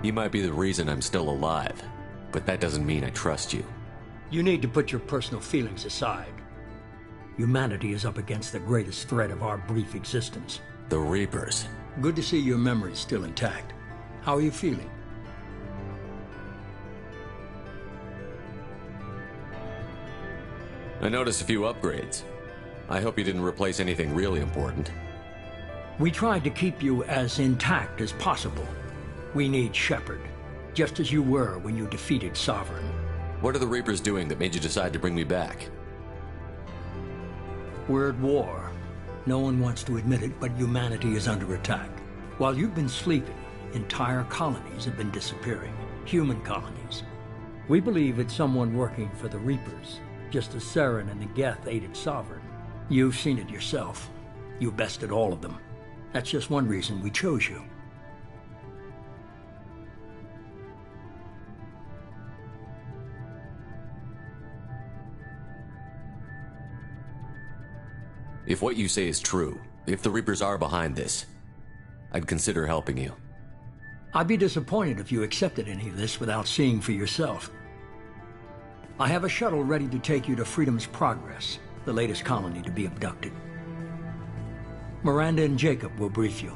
You might be the reason I'm still alive, but that doesn't mean I trust you. You need to put your personal feelings aside. Humanity is up against the greatest threat of our brief existence. The Reapers. Good to see your memory's still intact. How are you feeling? I noticed a few upgrades. I hope you didn't replace anything really important. We tried to keep you as intact as possible. We need Shepard, just as you were when you defeated Sovereign. What are the Reapers doing that made you decide to bring me back? We're at war. No one wants to admit it, but humanity is under attack. While you've been sleeping, entire colonies have been disappearing. Human colonies. We believe it's someone working for the Reapers, just as Saren and the Geth aided Sovereign. You've seen it yourself. You bested all of them. That's just one reason we chose you. If what you say is true, if the Reapers are behind this, I'd consider helping you. I'd be disappointed if you accepted any of this without seeing for yourself. I have a shuttle ready to take you to Freedom's Progress, the latest colony to be abducted. Miranda and Jacob will brief you.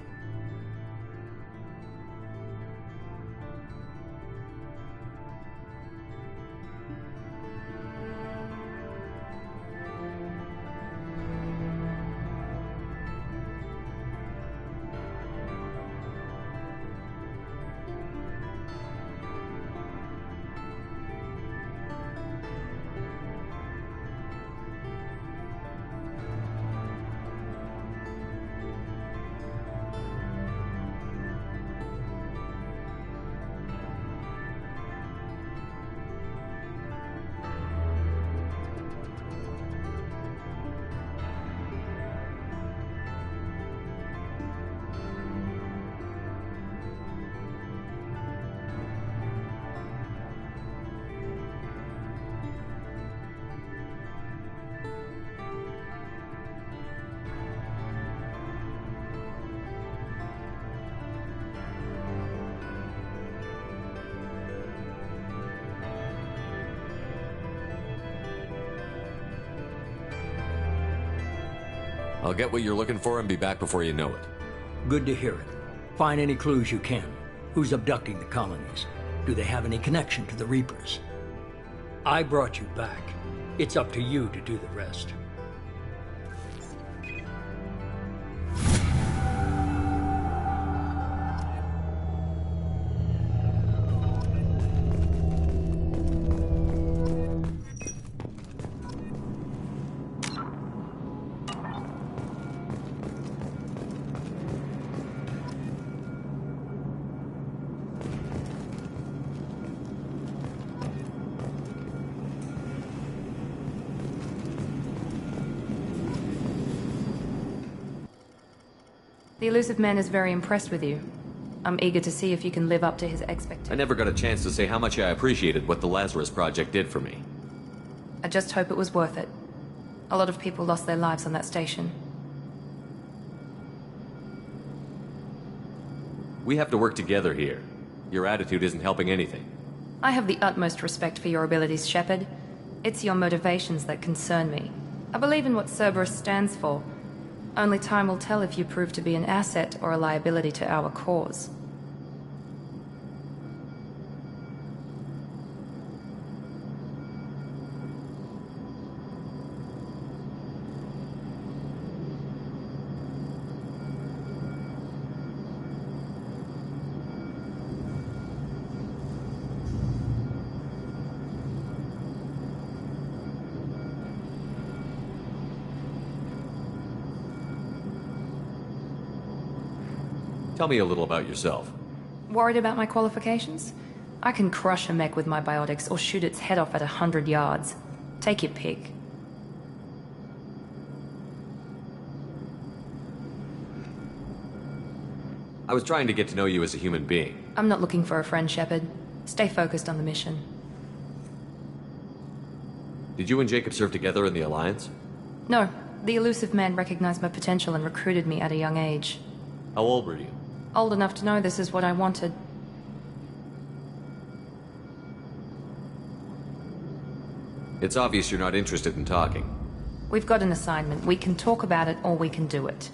I'll get what you're looking for and be back before you know it. Good to hear it. Find any clues you can. Who's abducting the colonies? Do they have any connection to the Reapers? I brought you back. It's up to you to do the rest. The Illusive Man is very impressed with you. I'm eager to see if you can live up to his expectations. I never got a chance to say how much I appreciated what the Lazarus Project did for me. I just hope it was worth it. A lot of people lost their lives on that station. We have to work together here. Your attitude isn't helping anything. I have the utmost respect for your abilities, Shepard. It's your motivations that concern me. I believe in what Cerberus stands for. Only time will tell if you prove to be an asset or a liability to our cause. Tell me a little about yourself. Worried about my qualifications? I can crush a mech with my biotics or shoot its head off at 100 yards. Take your pick. I was trying to get to know you as a human being. I'm not looking for a friend, Shepard. Stay focused on the mission. Did you and Jacob serve together in the Alliance? No. The Illusive Man recognized my potential and recruited me at a young age. How old were you? Old enough to know this is what I wanted. It's obvious you're not interested in talking. We've got an assignment. We can talk about it or we can do it.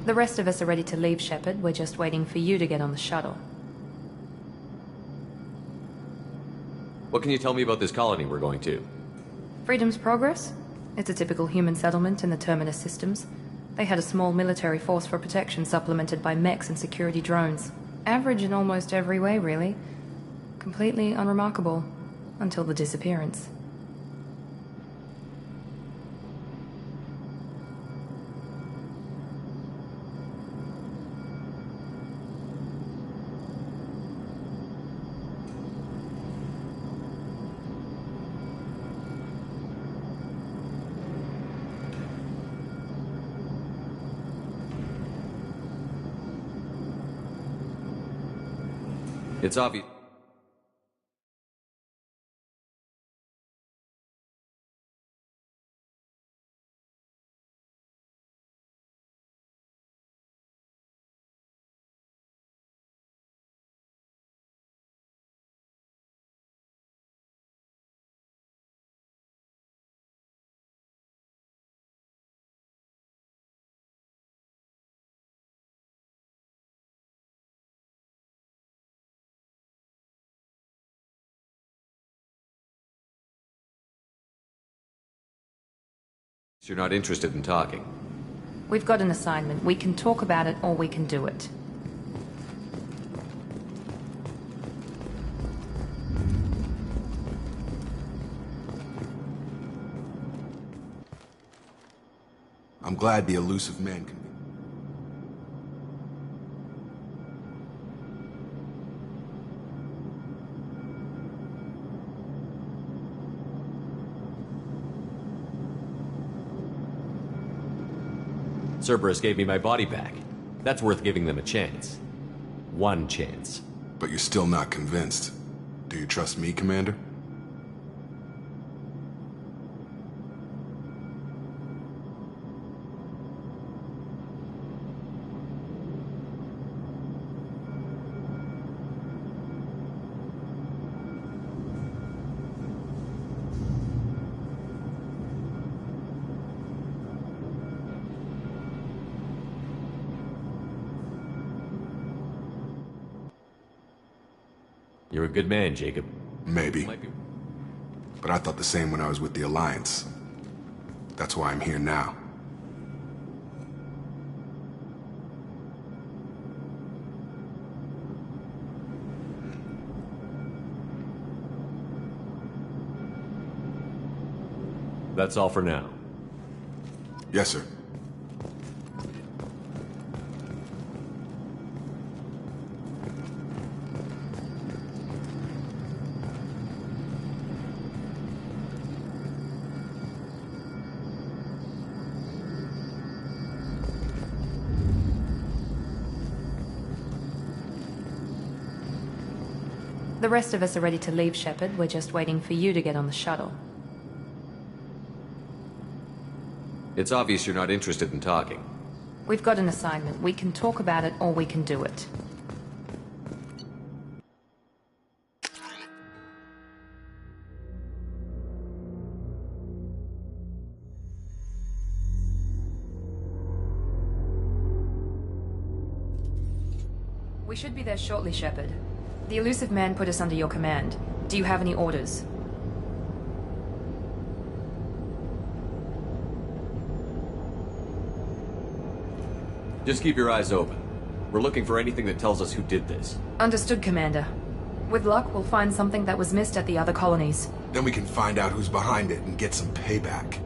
The rest of us are ready to leave, Shepard. We're just waiting for you to get on the shuttle. What can you tell me about this colony we're going to? Freedom's Progress? It's a typical human settlement in the Terminus systems. They had a small military force for protection supplemented by mechs and security drones. Average in almost every way, really. Completely unremarkable. Until the disappearance. It's obvious. You're not interested in talking. We've got an assignment. We can talk about it or we can do it. I'm glad the elusive man can be. Cerberus gave me my body back. That's worth giving them a chance. One chance. But you're still not convinced. Do you trust me, Commander? You're a good man, Jacob. Maybe. But I thought the same when I was with the Alliance. That's why I'm here now. That's all for now. Yes, sir. The rest of us are ready to leave, Shepard. We're just waiting for you to get on the shuttle. It's obvious you're not interested in talking. We've got an assignment. We can talk about it or we can do it. We should be there shortly, Shepard. The elusive man put us under your command. Do you have any orders? Just keep your eyes open. We're looking for anything that tells us who did this. Understood, Commander. With luck, we'll find something that was missed at the other colonies. Then we can find out who's behind it and get some payback.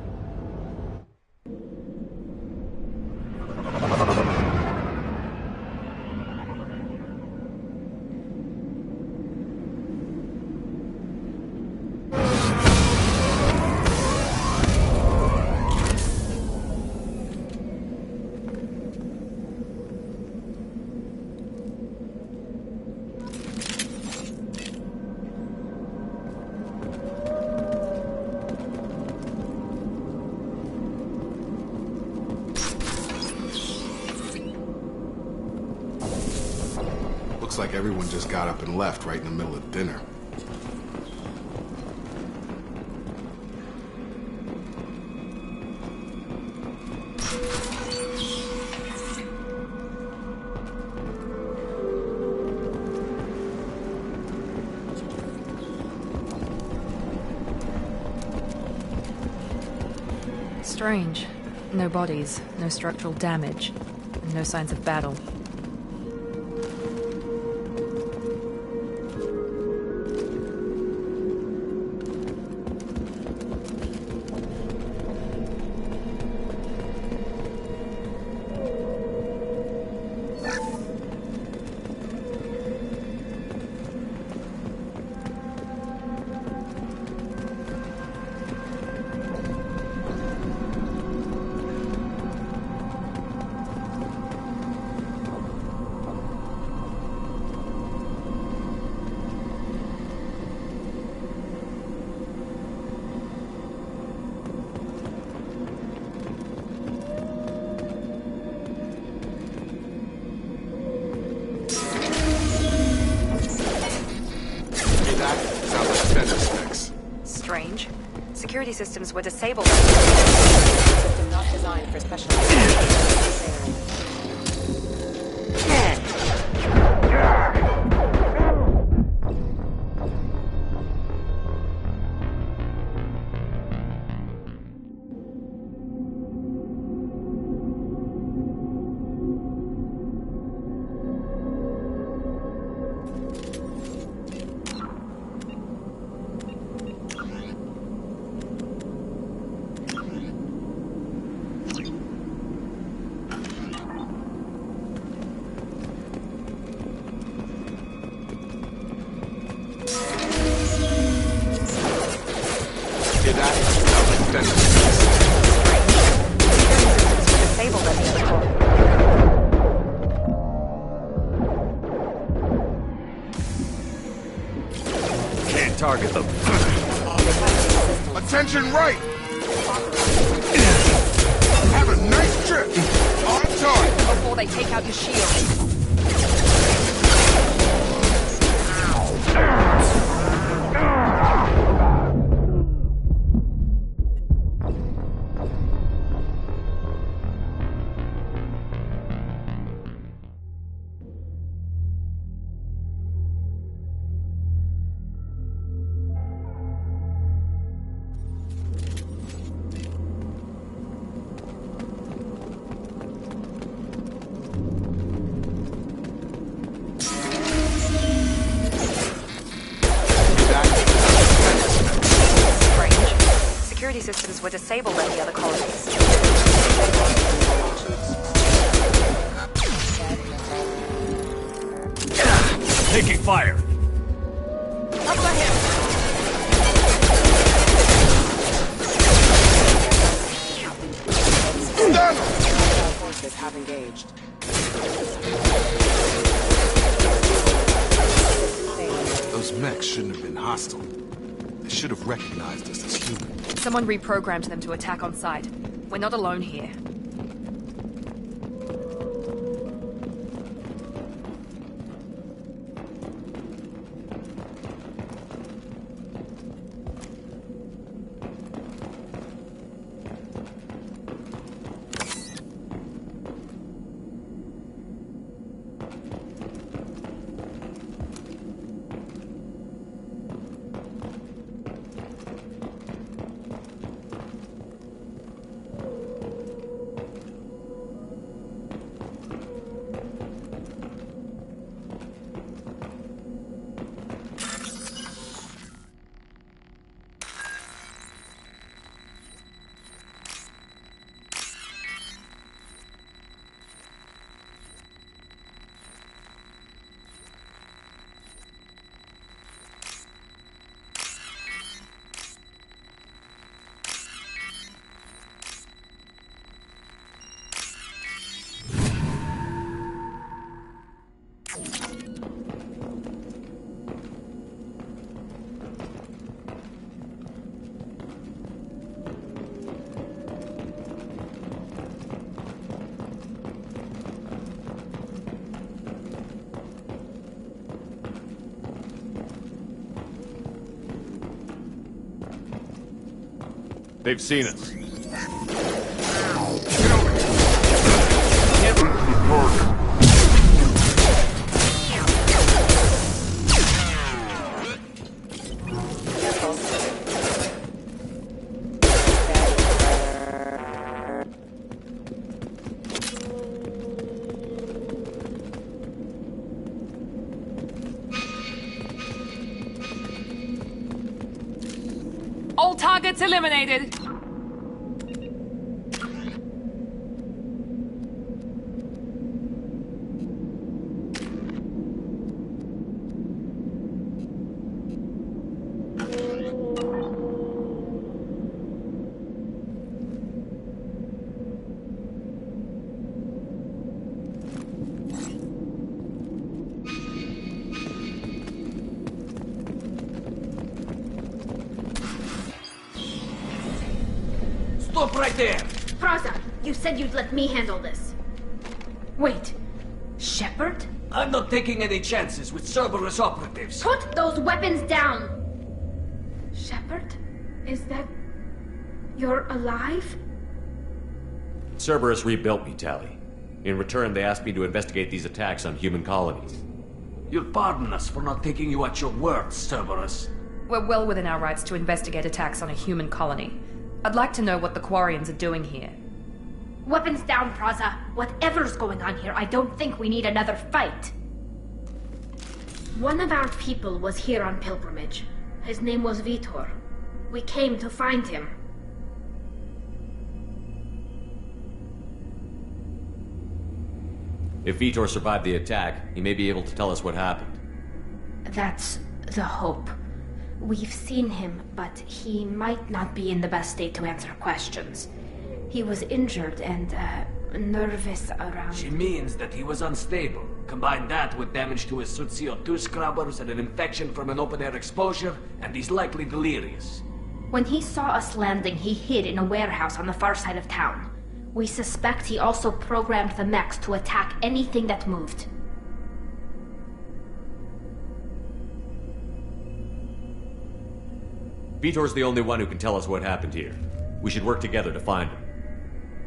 Looks like everyone just got up and left right in the middle of dinner. Strange. No bodies, no structural damage, and no signs of battle. Strange. Security systems were disabled. System not designed for specialized. Can't target them. Attention right! Have a nice trip! On target! Before they take out your shield. Security systems were disabled at the other colonies. Taking fire. Up ahead. Forces have engaged. Those mechs shouldn't have been hostile. They should have recognized us as human. Someone reprogrammed them to attack on sight. We're not alone here. They've seen us. Targets eliminated. Stop right there! Praza, you said you'd let me handle this. Wait, Shepard? I'm not taking any chances with Cerberus operatives. Put those weapons down! Shepard? Is that... you're alive? Cerberus rebuilt me, Tali. In return, they asked me to investigate these attacks on human colonies. You'll pardon us for not taking you at your word, Cerberus. We're well within our rights to investigate attacks on a human colony. I'd like to know what the Quarians are doing here. Weapons down, Praza. Whatever's going on here, I don't think we need another fight. One of our people was here on pilgrimage. His name was Vitor. We came to find him. If Vitor survived the attack, he may be able to tell us what happened. That's the hope. We've seen him, but he might not be in the best state to answer questions. He was injured and, nervous around... She means that he was unstable. Combine that with damage to his suit CO2 scrubbers and an infection from an open-air exposure, and he's likely delirious. When he saw us landing, he hid in a warehouse on the far side of town. We suspect he also programmed the mechs to attack anything that moved. Vitor's the only one who can tell us what happened here. We should work together to find him.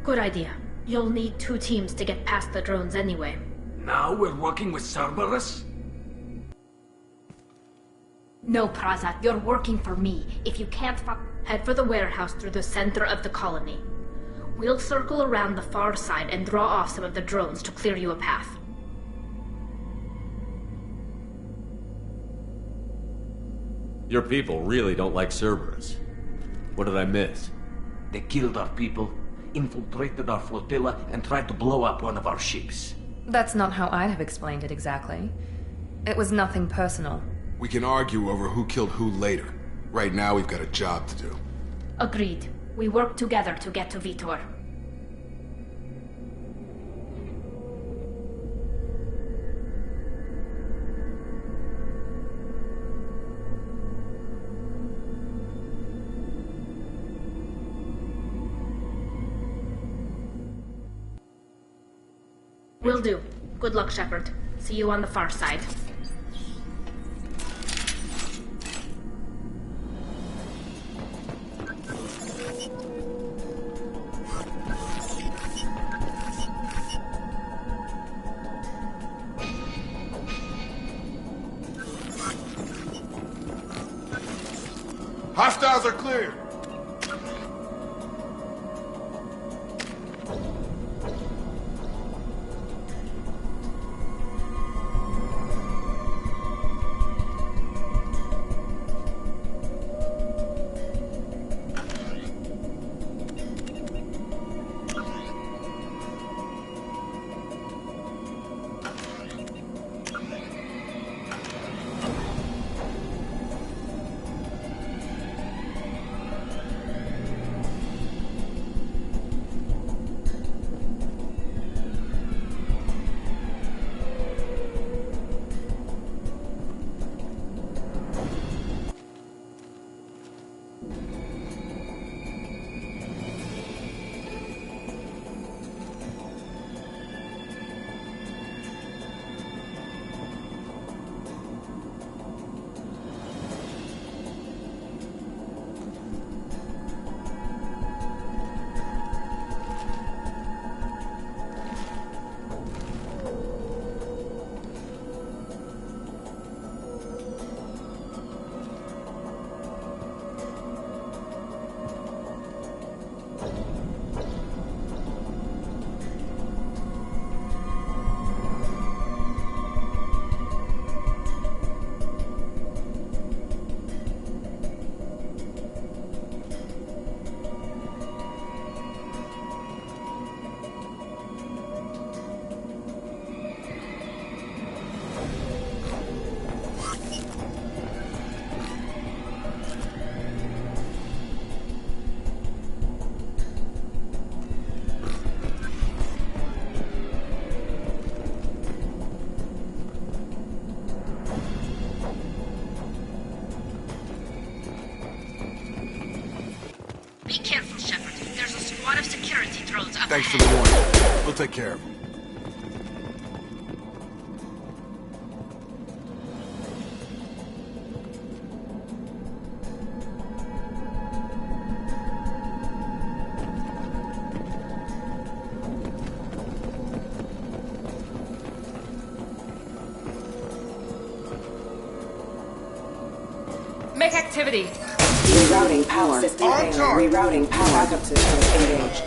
Good idea. You'll need 2 teams to get past the drones anyway. Now we're working with Cerberus? No, Praza, you're working for me. If you can't head for the warehouse through the center of the colony. We'll circle around the far side and draw off some of the drones to clear you a path. Your people really don't like Cerberus. What did I miss? They killed our people, infiltrated our flotilla, and tried to blow up one of our ships. That's not how I'd have explained it exactly. It was nothing personal. We can argue over who killed who later. Right now, we've got a job to do. Agreed. We work together to get to Vitor. Will do. Good luck, Shepard. See you on the far side. Hostiles are clear. Thanks for the warning. We'll take care of him. Make activity. Rerouting power. System failure. Rerouting power. Backup system engaged.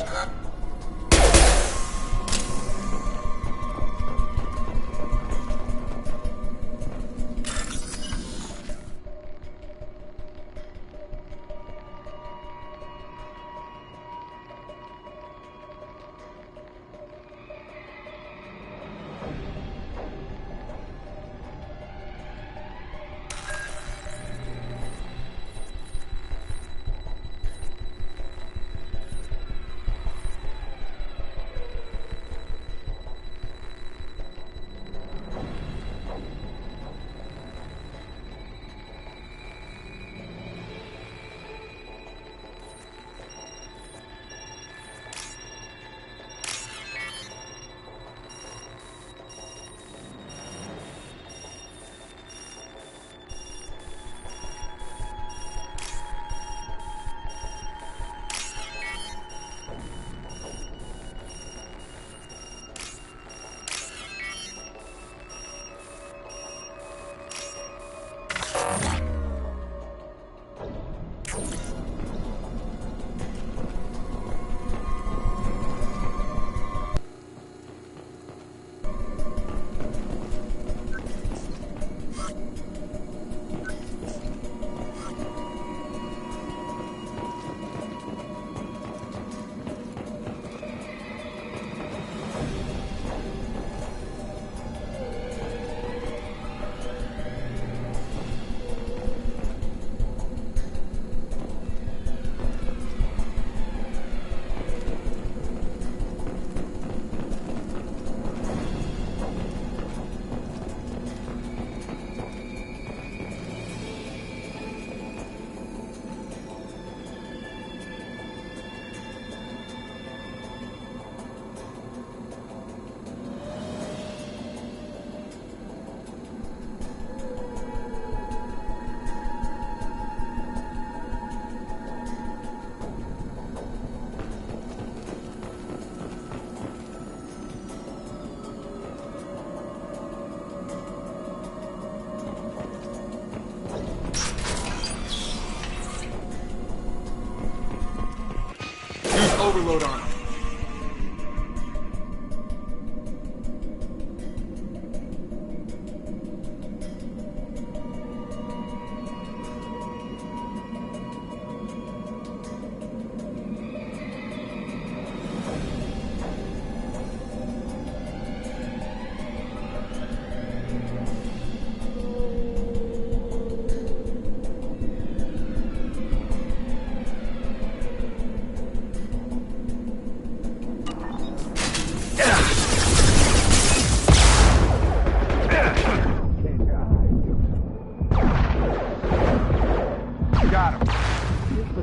Overload on him.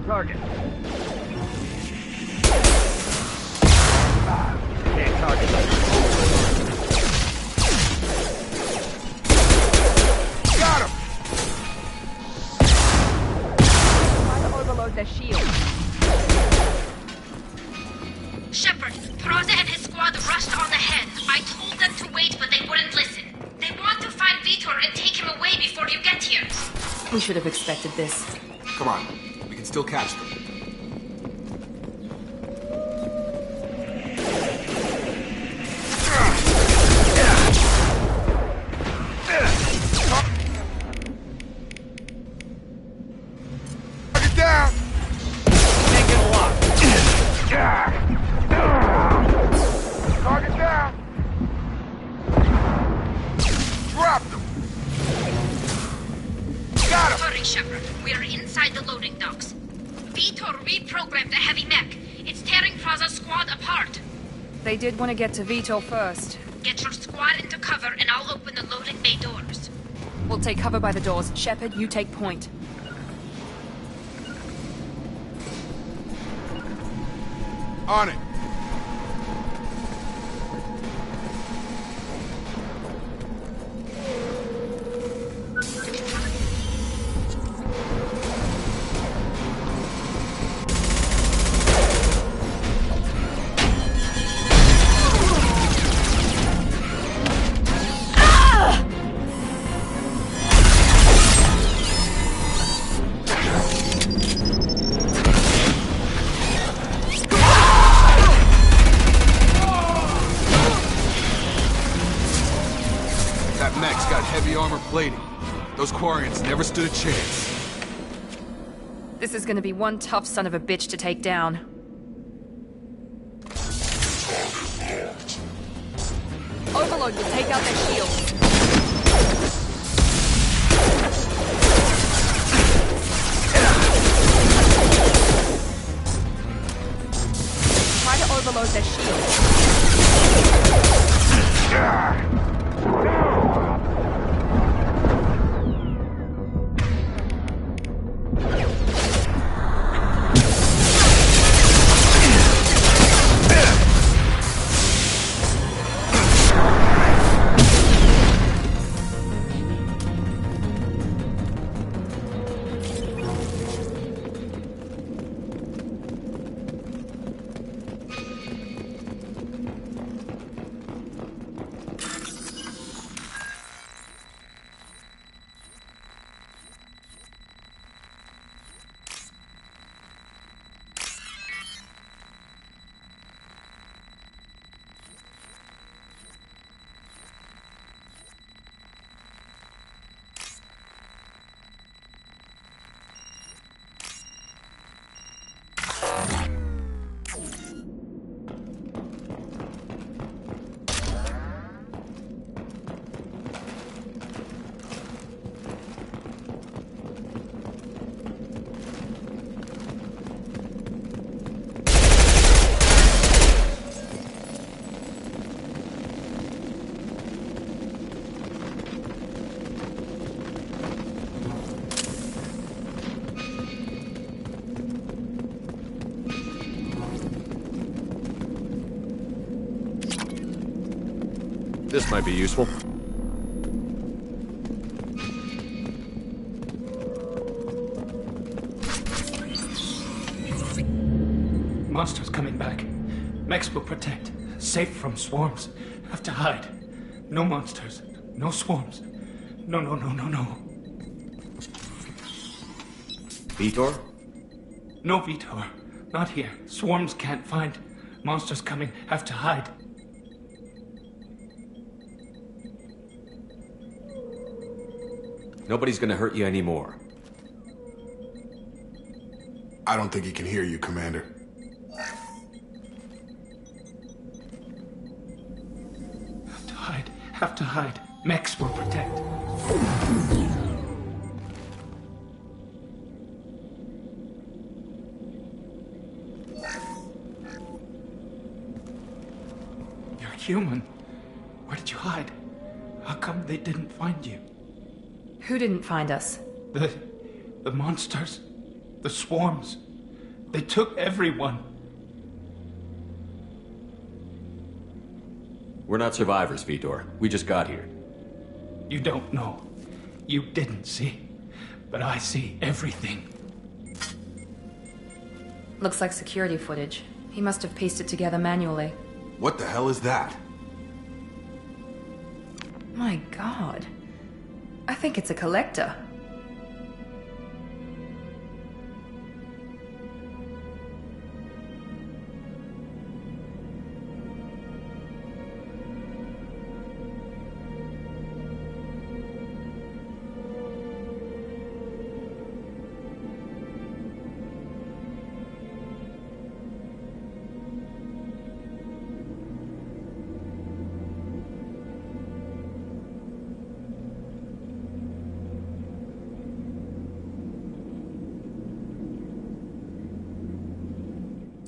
target. Can't target. Got him! Try to overload their shield. Shepard, Praza and his squad rushed on ahead. I told them to wait, but they wouldn't listen. They want to find Vitor and take him away before you get here. We should have expected this. Come on. We can still catch them. Target down! Make it lock. Target down! Dropped him! Got him! Hurry, Shepard. We're inside the loading docks. Vitor reprogrammed the heavy mech. It's tearing Praza's squad apart. They did want to get to Vitor first. Get your squad into cover and I'll open the loading bay doors. We'll take cover by the doors. Shepard, you take point. On it. Mech's got heavy armor plating. Those Quarians never stood a chance. This is gonna be one tough son of a bitch to take down. Overload will take out their shields. Try to overload their shields. This might be useful. Monsters coming back. Mechs will protect. Safe from swarms. Have to hide. No monsters. No swarms. No. Vitor? No Vitor. Not here. Swarms can't find. Monsters coming. Have to hide. Nobody's gonna hurt you anymore. I don't think he can hear you, Commander. Have to hide. Mechs will protect. You're human. Where did you hide? How come they didn't find you? Who didn't find us? The monsters. The swarms. They took everyone. We're not survivors, Vitor. We just got here. You don't know. You didn't see. But I see everything. Looks like security footage. He must have pieced it together manually. What the hell is that? My God. I think it's a collector.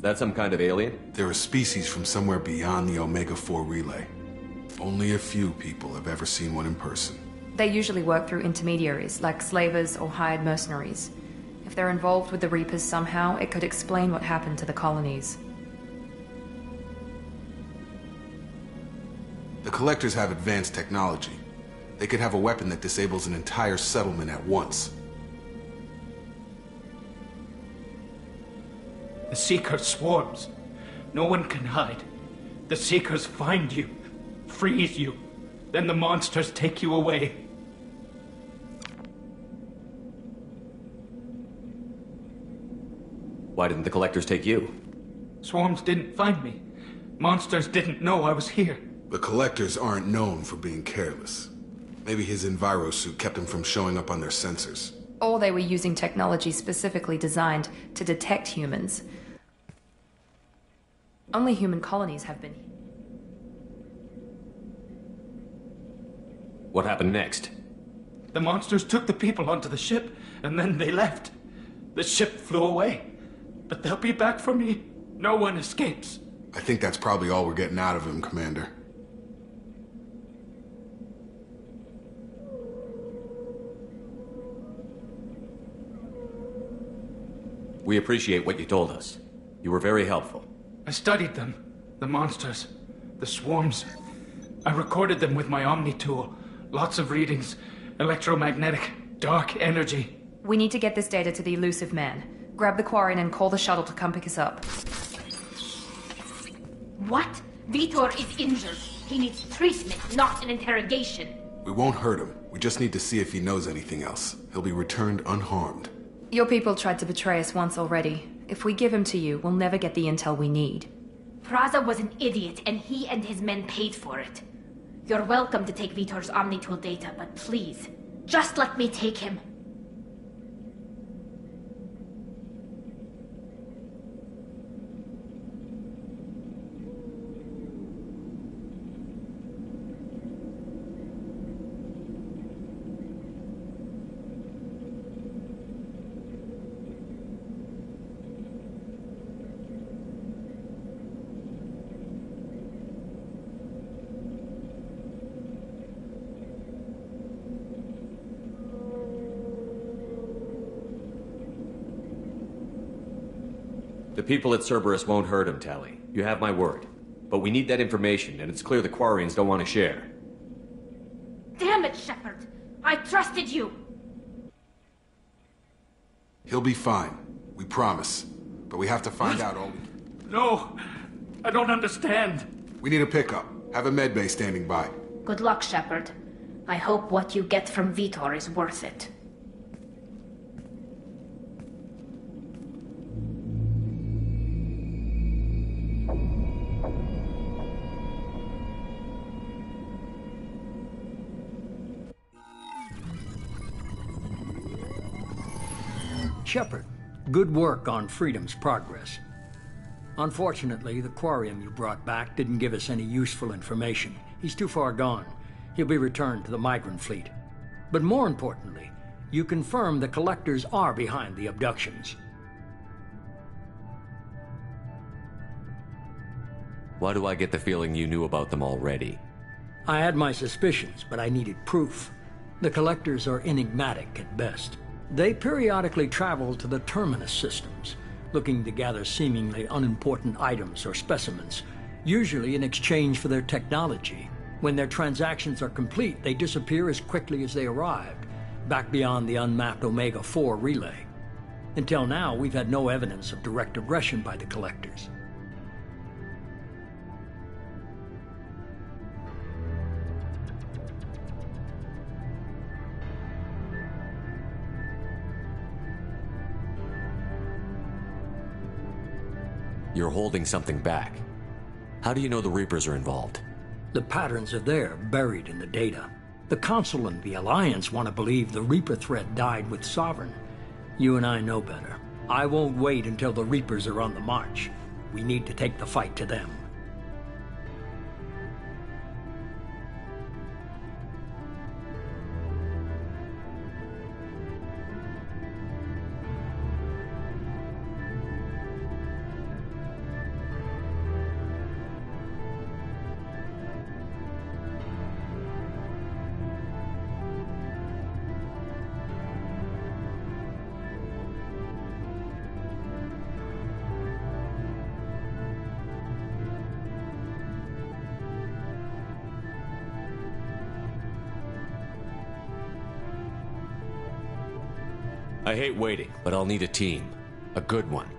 That some kind of alien? They're a species from somewhere beyond the Omega-4 relay. Only a few people have ever seen one in person. They usually work through intermediaries, like slavers or hired mercenaries. If they're involved with the Reapers somehow, it could explain what happened to the colonies. The Collectors have advanced technology. They could have a weapon that disables an entire settlement at once. The Seeker swarms. No one can hide. The Seekers find you, freeze you, then the monsters take you away. Why didn't the Collectors take you? Swarms didn't find me. Monsters didn't know I was here. The Collectors aren't known for being careless. Maybe his Enviro suit kept him from showing up on their sensors. Or they were using technology specifically designed to detect humans. Only human colonies have been. What happened next? The monsters took the people onto the ship, and then they left. The ship flew away. But they'll be back for me. No one escapes. I think that's probably all we're getting out of him, Commander. We appreciate what you told us. You were very helpful. I studied them. The monsters. The swarms. I recorded them with my Omni tool. Lots of readings. Electromagnetic. Dark energy. We need to get this data to the Elusive Man. Grab the Quarian and call the shuttle to come pick us up. What? Vitor is injured. He needs treatment, not an interrogation. We won't hurt him. We just need to see if he knows anything else. He'll be returned unharmed. Your people tried to betray us once already. If we give him to you, we'll never get the intel we need. Praza was an idiot, and he and his men paid for it. You're welcome to take Vitor's Omni-Tool data, but please, just let me take him. The people at Cerberus won't hurt him, Tali. You have my word. But we need that information, and it's clear the Quarians don't want to share. Damn it, Shepard! I trusted you! He'll be fine. We promise. But we have to find out all we... No! I don't understand. We need a pickup. Have a medbay standing by. Good luck, Shepard. I hope what you get from Vitor is worth it. Shepard, good work on Freedom's progress. Unfortunately, the Quarian you brought back didn't give us any useful information. He's too far gone. He'll be returned to the migrant fleet. But more importantly, you confirmed the Collectors are behind the abductions. Why do I get the feeling you knew about them already? I had my suspicions, but I needed proof. The Collectors are enigmatic at best. They periodically travel to the Terminus systems, looking to gather seemingly unimportant items or specimens, usually in exchange for their technology. When their transactions are complete, they disappear as quickly as they arrived, back beyond the unmapped Omega-4 relay. Until now, we've had no evidence of direct aggression by the Collectors. You're holding something back. How do you know the Reapers are involved? The patterns are there, buried in the data. The Council and the Alliance want to believe the Reaper threat died with Sovereign. You and I know better. I won't wait until the Reapers are on the march. We need to take the fight to them. I hate waiting, but I'll need a team. A good one.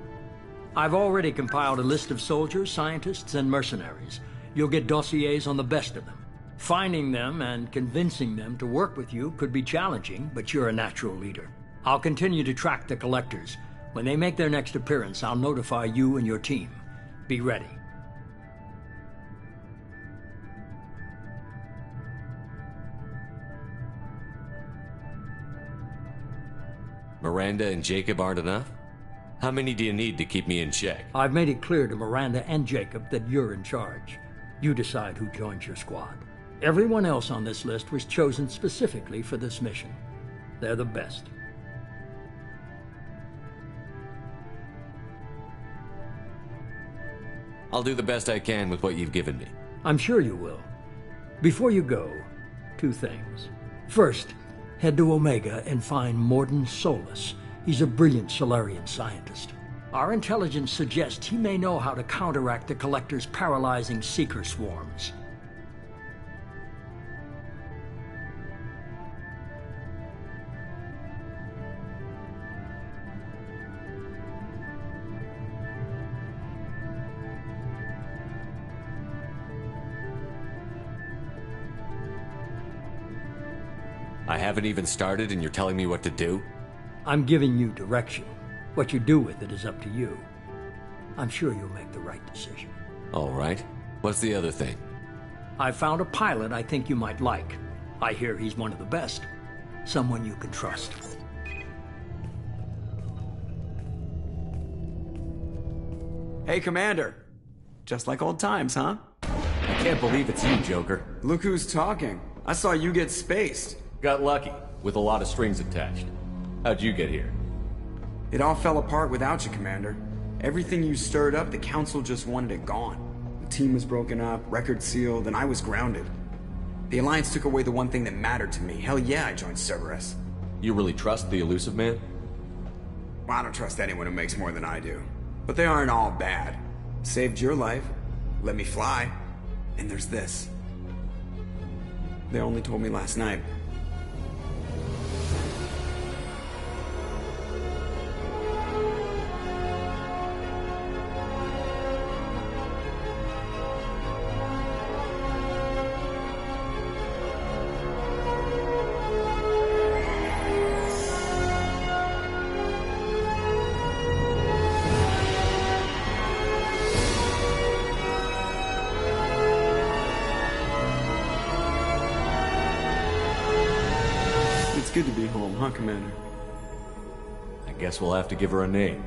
I've already compiled a list of soldiers, scientists, and mercenaries. You'll get dossiers on the best of them. Finding them and convincing them to work with you could be challenging, but you're a natural leader. I'll continue to track the Collectors. When they make their next appearance, I'll notify you and your team. Be ready. Miranda and Jacob aren't enough? How many do you need to keep me in check? I've made it clear to Miranda and Jacob that you're in charge. You decide who joins your squad. Everyone else on this list was chosen specifically for this mission. They're the best. I'll do the best I can with what you've given me. I'm sure you will. Before you go, 2 things. First, head to Omega and find Mordin Solus. He's a brilliant Solarian scientist. Our intelligence suggests he may know how to counteract the Collector's paralyzing Seeker swarms. I haven't even started and you're telling me what to do? I'm giving you direction. What you do with it is up to you. I'm sure you'll make the right decision. All right. What's the other thing? I found a pilot I think you might like. I hear he's one of the best. Someone you can trust. Hey, Commander. Just like old times, huh? I can't believe it's you, Joker. Look who's talking. I saw you get spaced. Got lucky, with a lot of strings attached. How'd you get here? It all fell apart without you, Commander. Everything you stirred up, the Council just wanted it gone. The team was broken up, record sealed, and I was grounded. The Alliance took away the one thing that mattered to me. Hell yeah, I joined Cerberus. You really trust the Illusive Man? Well, I don't trust anyone who makes more than I do. But they aren't all bad. Saved your life, let me fly, and there's this. They only told me last night. Good to be home, huh, Commander? I guess we'll have to give her a name.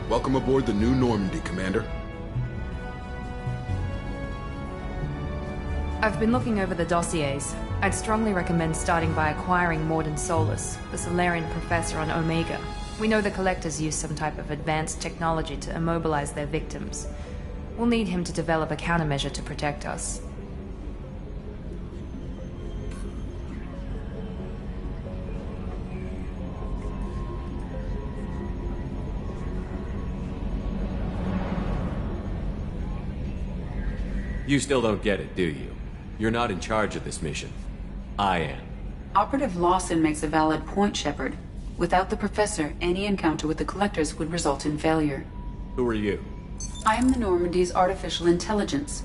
Welcome aboard the New Normandy, Commander. I've been looking over the dossiers. I'd strongly recommend starting by acquiring Mordin Solus, the Solarian professor on Omega. We know the Collectors use some type of advanced technology to immobilize their victims. We'll need him to develop a countermeasure to protect us. You still don't get it, do you? You're not in charge of this mission. I am. Operative Lawson makes a valid point, Shepard. Without the Professor, any encounter with the Collectors would result in failure. Who are you? I am the Normandy's artificial intelligence.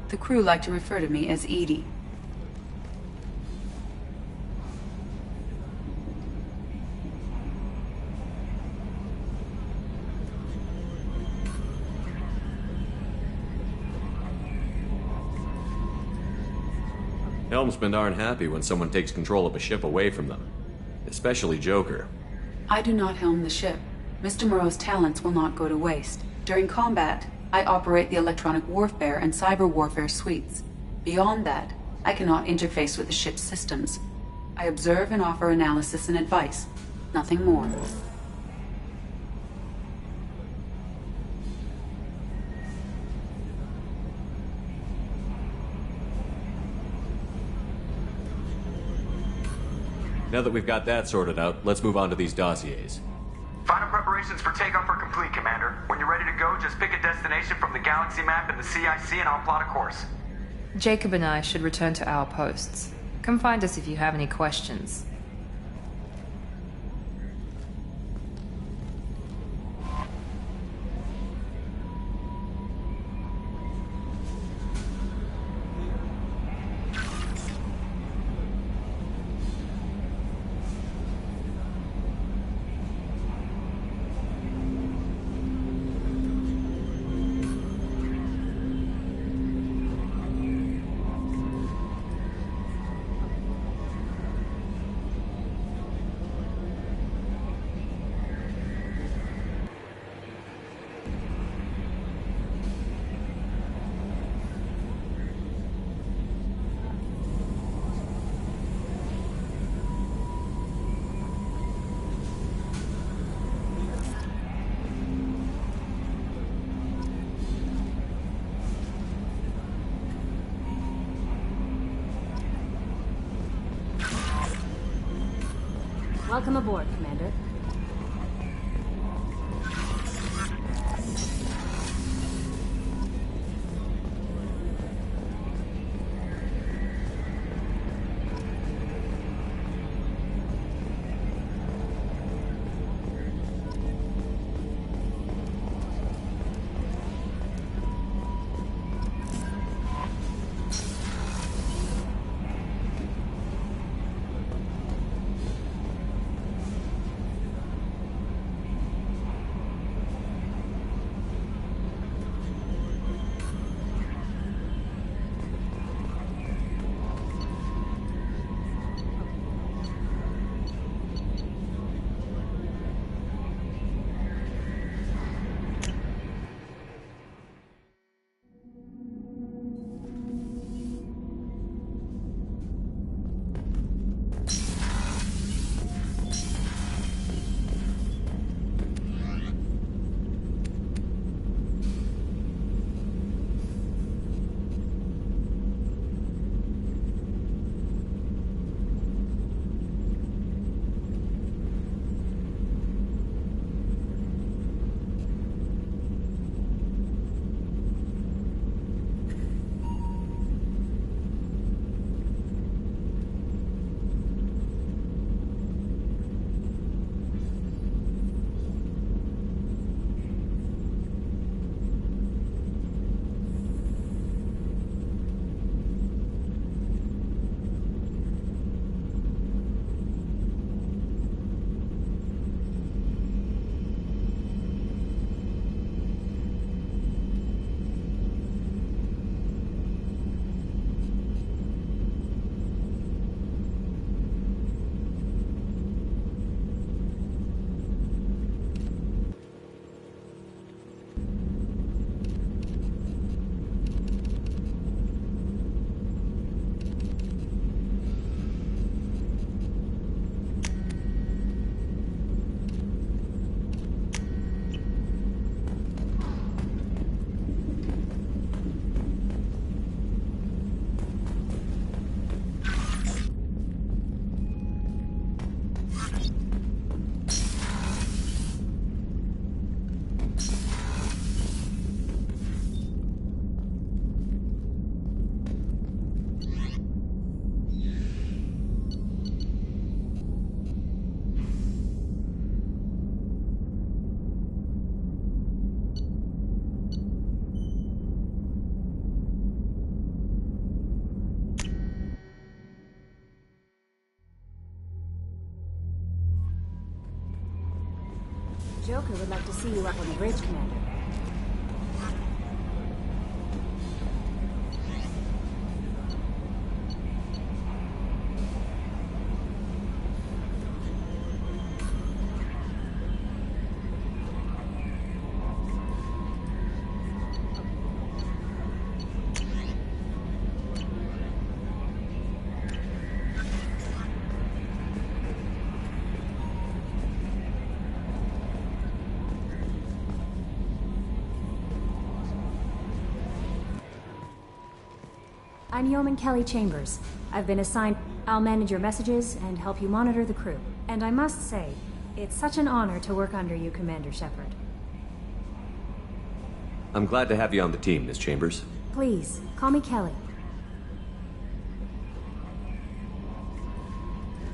The crew like to refer to me as EDI. Helmsmen aren't happy when someone takes control of a ship away from them. Especially Joker. I do not helm the ship. Mr. Moreau's talents will not go to waste. During combat, I operate the electronic warfare and cyber warfare suites. Beyond that, I cannot interface with the ship's systems. I observe and offer analysis and advice. Nothing more. Now that we've got that sorted out, let's move on to these dossiers. Final preparations for takeoff are complete, Commander. When you're ready to go, just pick a destination from the galaxy map and the CIC and I'll plot a course. Jacob and I should return to our posts. Come find us if you have any questions. Welcome aboard, Commander. Joker would like to see you up on the bridge, Commander. I'm Yeoman Kelly Chambers. I've been assigned... I'll manage your messages and help you monitor the crew. And I must say, it's such an honor to work under you, Commander Shepard. I'm glad to have you on the team, Miss Chambers. Please, call me Kelly.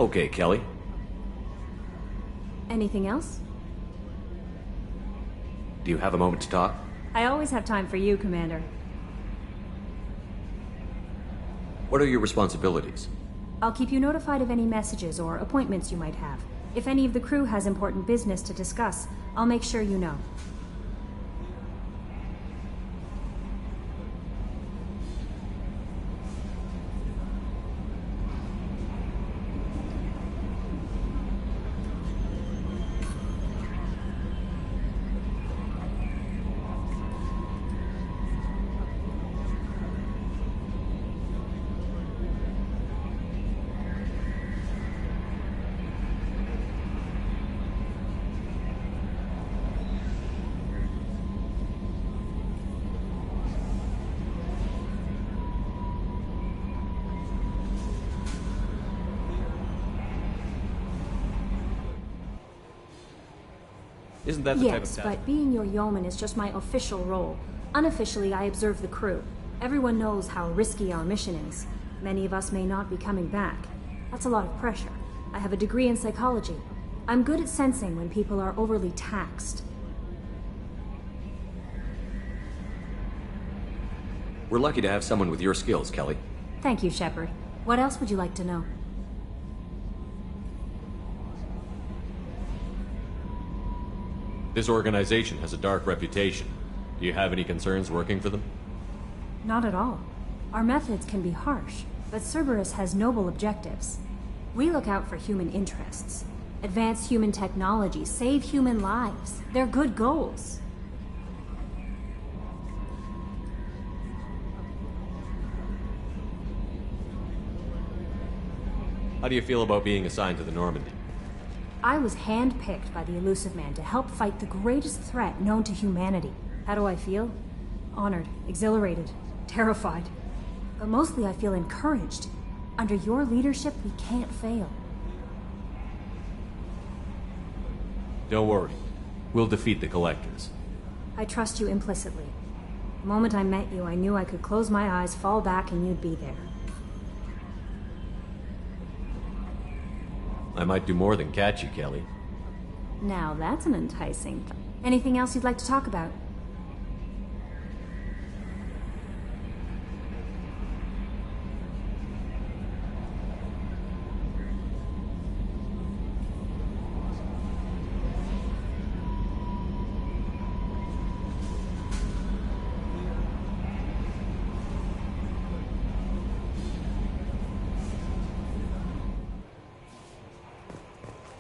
Okay, Kelly. Anything else? Do you have a moment to talk? I always have time for you, Commander. What are your responsibilities? I'll keep you notified of any messages or appointments you might have. If any of the crew has important business to discuss, I'll make sure you know. Isn't that the type of Yes, task? but being your yeoman is just my official role. Unofficially, I observe the crew. Everyone knows how risky our mission is. Many of us may not be coming back. That's a lot of pressure. I have a degree in psychology. I'm good at sensing when people are overly taxed. We're lucky to have someone with your skills, Kelly. Thank you, Shepard. What else would you like to know? This organization has a dark reputation. Do you have any concerns working for them? Not at all. Our methods can be harsh, but Cerberus has noble objectives. We look out for human interests. Advance human technology, save human lives. They're good goals. How do you feel about being assigned to the Normandy? I was handpicked by the Illusive Man to help fight the greatest threat known to humanity. How do I feel? Honored, exhilarated, terrified. But mostly I feel encouraged. Under your leadership, we can't fail. Don't worry. We'll defeat the Collectors. I trust you implicitly. The moment I met you, I knew I could close my eyes, fall back, and you'd be there. I might do more than catch you, Kelly. Now that's an enticing thing. Anything else you'd like to talk about?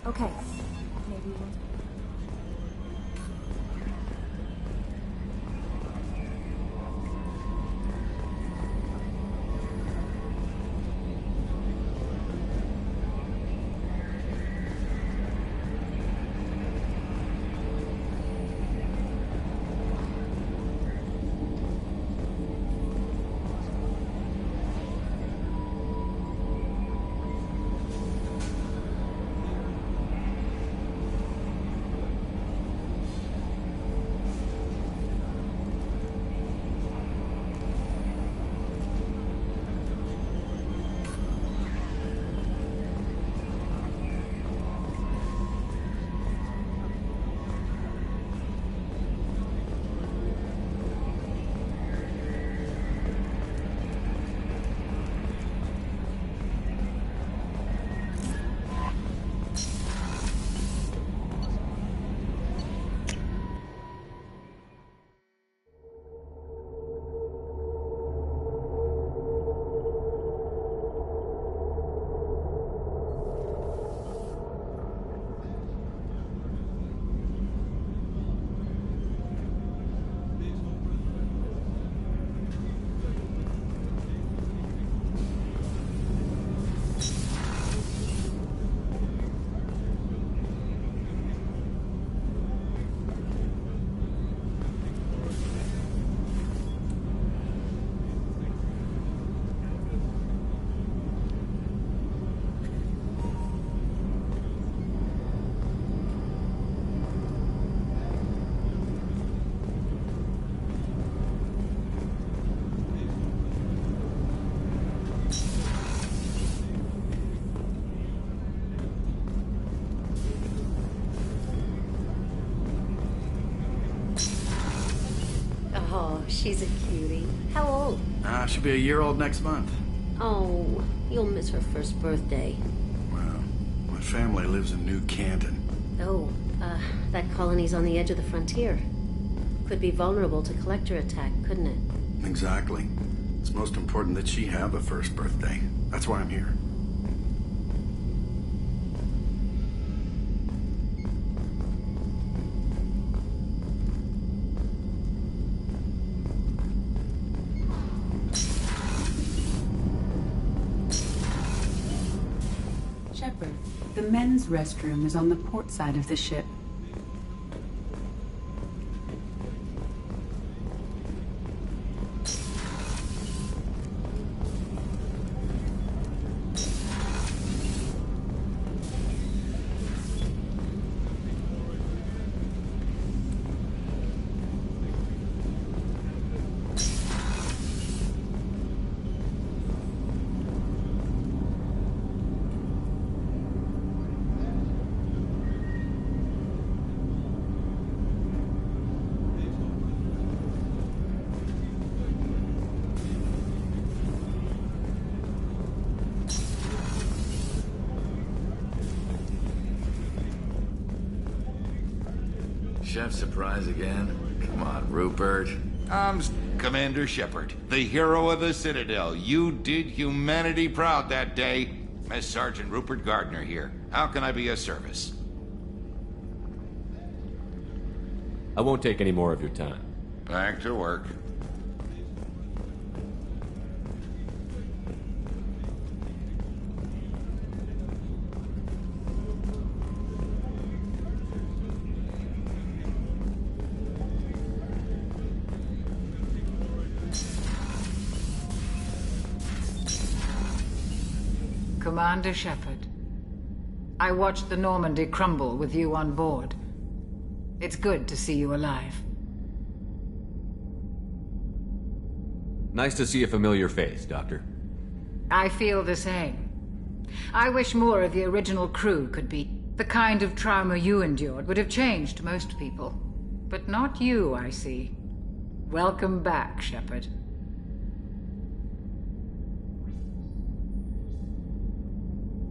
Okay. Maybe we'll... She's a cutie. How old? She'll be a year old next month. Oh, you'll miss her first birthday. Well, my family lives in New Canton. Oh, that colony's on the edge of the frontier. Could be vulnerable to collector attack, couldn't it? Exactly. It's most important that she have a first birthday. That's why I'm here. Shepard, the men's restroom is on the port side of the ship. Chef surprise again? Come on, Rupert. I'm Commander Shepard, the hero of the Citadel. You did humanity proud that day. Mess Sergeant Rupert Gardner here. How can I be of service? I won't take any more of your time. Back to work. Commander Shepard, I watched the Normandy crumble with you on board. It's good to see you alive. Nice to see a familiar face, Doctor. I feel the same. I wish more of the original crew could be. The kind of trauma you endured would have changed most people. But not you, I see. Welcome back, Shepard.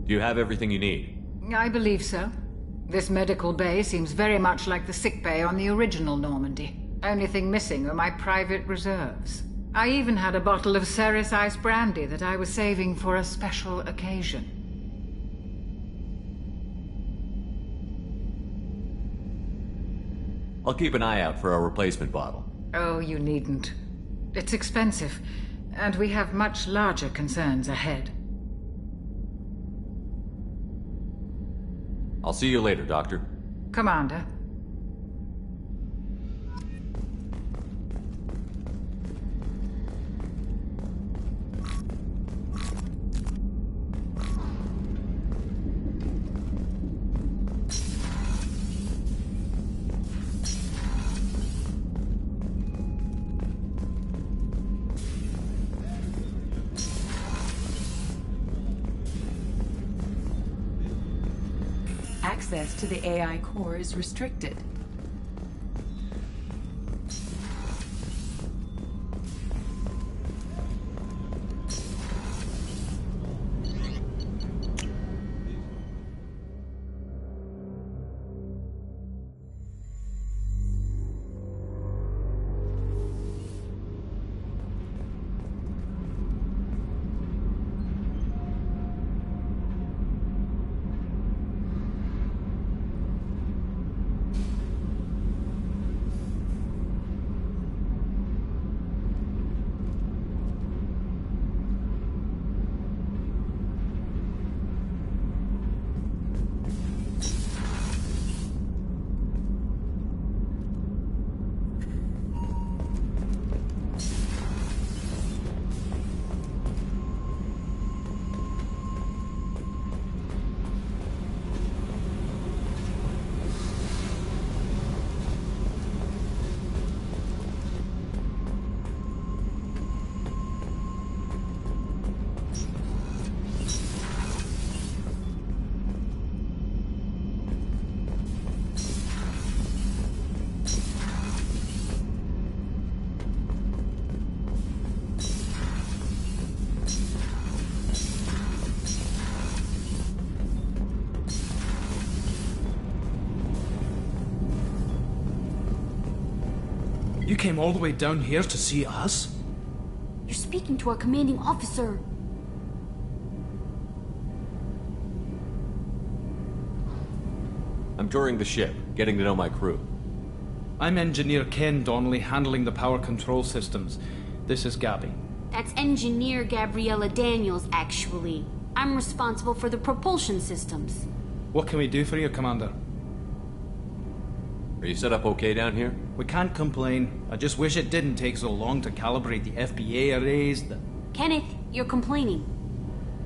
Do you have everything you need? I believe so. This medical bay seems very much like the sick bay on the original Normandy. Only thing missing are my private reserves. I even had a bottle of Ceres Ice brandy that I was saving for a special occasion. I'll keep an eye out for a replacement bottle. Oh, you needn't. It's expensive, and we have much larger concerns ahead. I'll see you later, Doctor. Commander. Access to the AI core is restricted. came all the way down here to see us? You're speaking to our commanding officer. I'm touring the ship, getting to know my crew. I'm Engineer Ken Donnelly, handling the power control systems. This is Gabby. That's Engineer Gabriella Daniels, actually. I'm responsible for the propulsion systems. What can we do for you, Commander? Are you set up okay down here? We can't complain. I just wish it didn't take so long to calibrate the FBA arrays. Kenneth, you're complaining.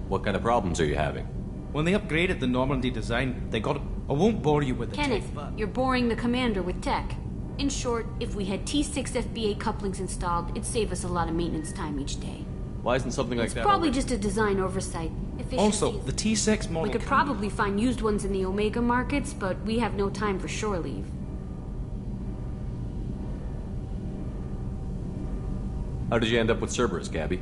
What kind of problems are you having? When they upgraded the Normandy design, they got... I won't bore you with the Kenneth, tech, but... you're boring the commander with tech. In short, if we had T6 FBA couplings installed, it'd save us a lot of maintenance time each day. Why isn't something like that... It's probably just a design oversight. Also, the T6 model... We could probably find used ones in the Omega markets, but we have no time for shore leave. How did you end up with Cerberus, Gabby?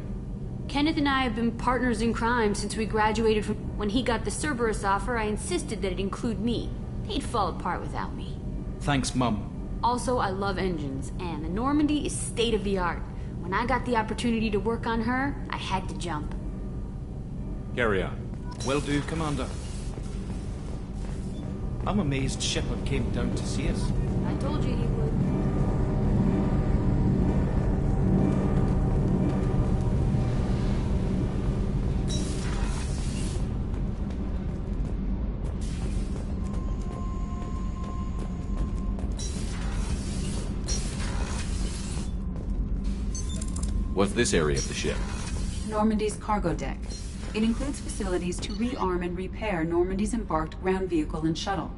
Kenneth and I have been partners in crime since we graduated from... When he got the Cerberus offer, I insisted that it include me. He'd fall apart without me. Thanks, Mum. Also, I love engines, and the Normandy is state-of-the-art. When I got the opportunity to work on her, I had to jump. Carry on. Will do, Commander. I'm amazed Shepard came down to see us. I told you he would. What's this area of the ship? Normandy's cargo deck. It includes facilities to rearm and repair Normandy's embarked ground vehicle and shuttle.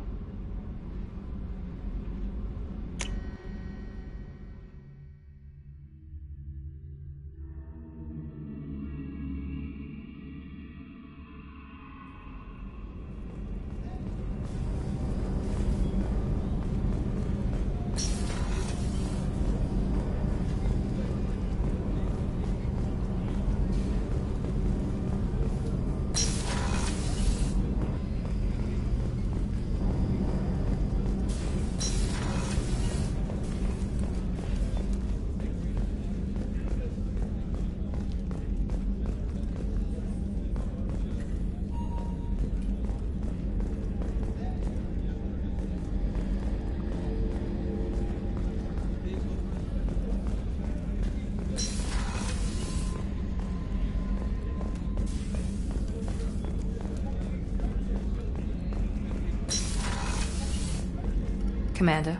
Commander,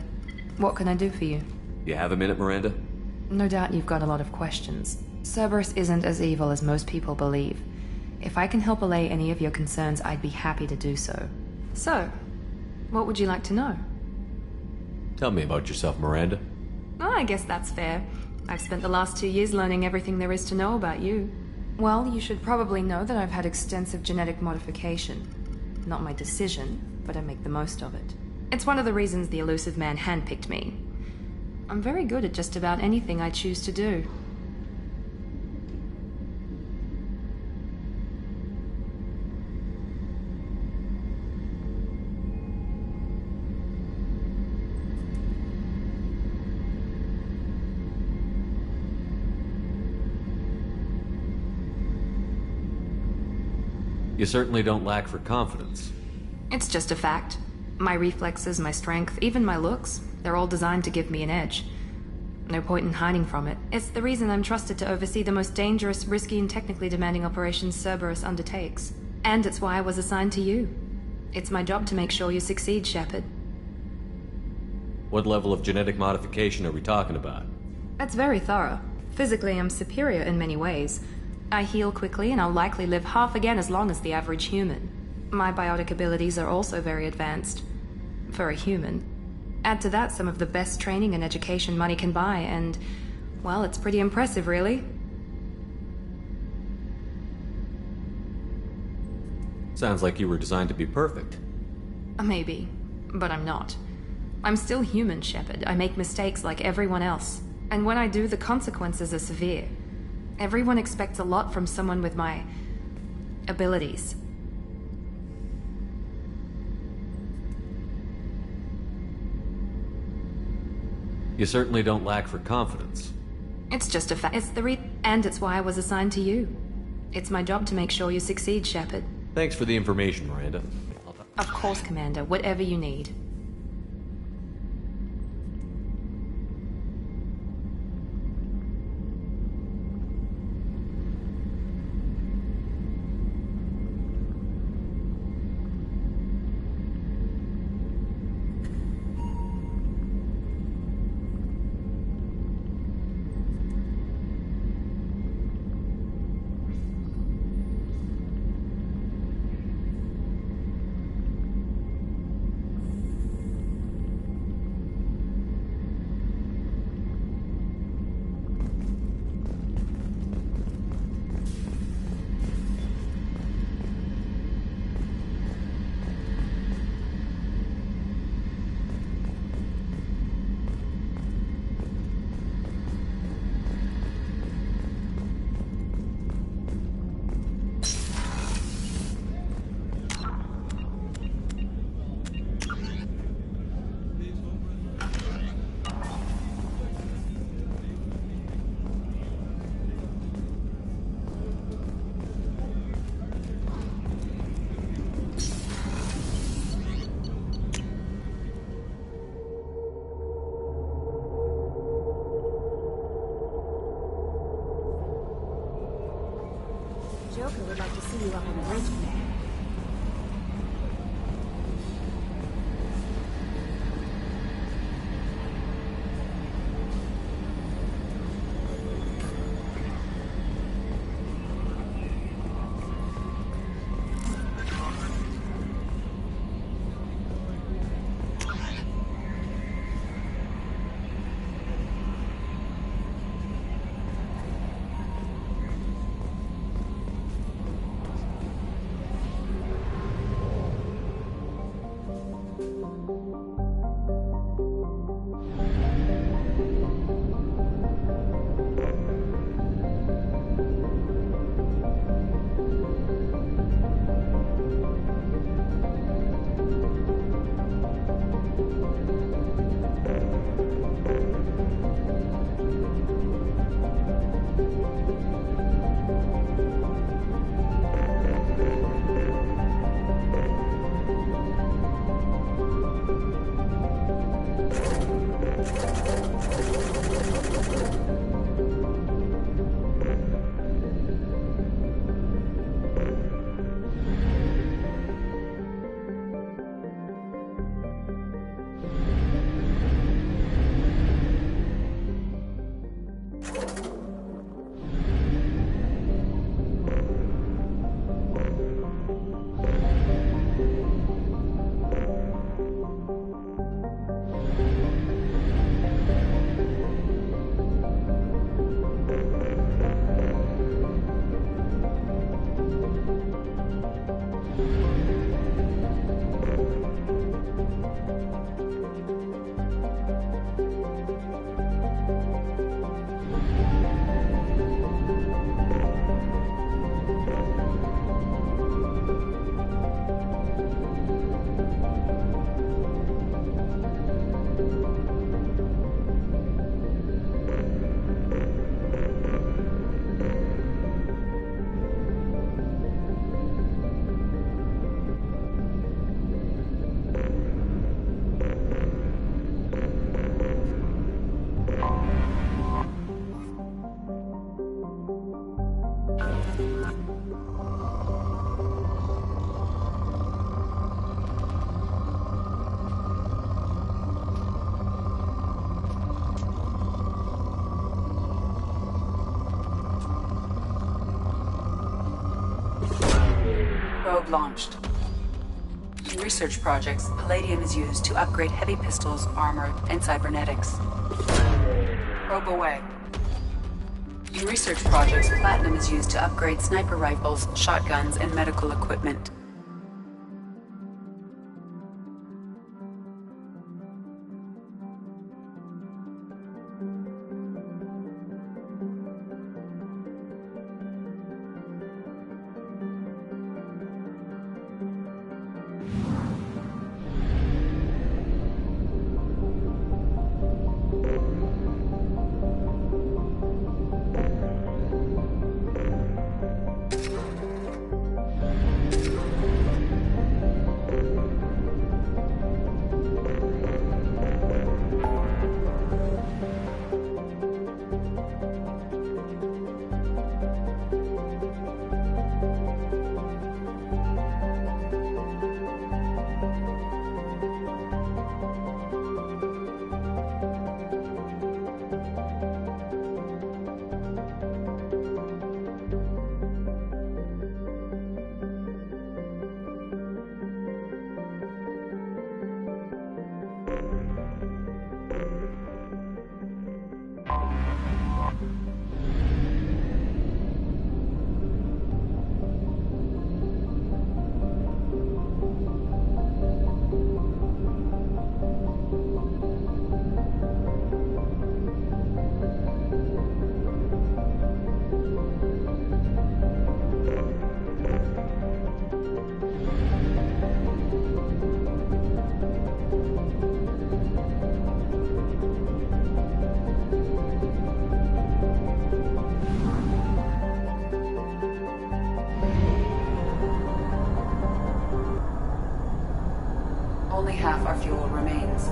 what can I do for you? You have a minute, Miranda? No doubt you've got a lot of questions. Cerberus isn't as evil as most people believe. If I can help allay any of your concerns, I'd be happy to do so. So, what would you like to know? Tell me about yourself, Miranda. Oh, I guess that's fair. I've spent the last 2 years learning everything there is to know about you. Well, you should probably know that I've had extensive genetic modification. Not my decision, but I make the most of it. It's one of the reasons the Elusive Man handpicked me. I'm very good at just about anything I choose to do. You certainly don't lack for confidence. It's just a fact. My reflexes, my strength, even my looks, they're all designed to give me an edge. No point in hiding from it. It's the reason I'm trusted to oversee the most dangerous, risky, and technically demanding operations Cerberus undertakes. And it's why I was assigned to you. It's my job to make sure you succeed, Shepard. What level of genetic modification are we talking about? That's very thorough. Physically, I'm superior in many ways. I heal quickly, and I'll likely live half again as long as the average human. My biotic abilities are also very advanced. For a human. Add to that some of the best training and education money can buy, and, well, it's pretty impressive, really. Sounds like you were designed to be perfect. Maybe, but I'm not. I'm still human, Shepard. I make mistakes like everyone else. And when I do, the consequences are severe. Everyone expects a lot from someone with my abilities. You certainly don't lack for confidence. It's just a fact. And it's why I was assigned to you. It's my job to make sure you succeed, Shepard. Thanks for the information, Miranda. Of course, Commander. Whatever you need. Joker would like to see you up on the bridge today. Probe launched. In research projects, Palladium is used to upgrade heavy pistols, armor, and cybernetics. Probe away. In research projects, Platinum is used to upgrade sniper rifles, shotguns, and medical equipment. half our fuel remains.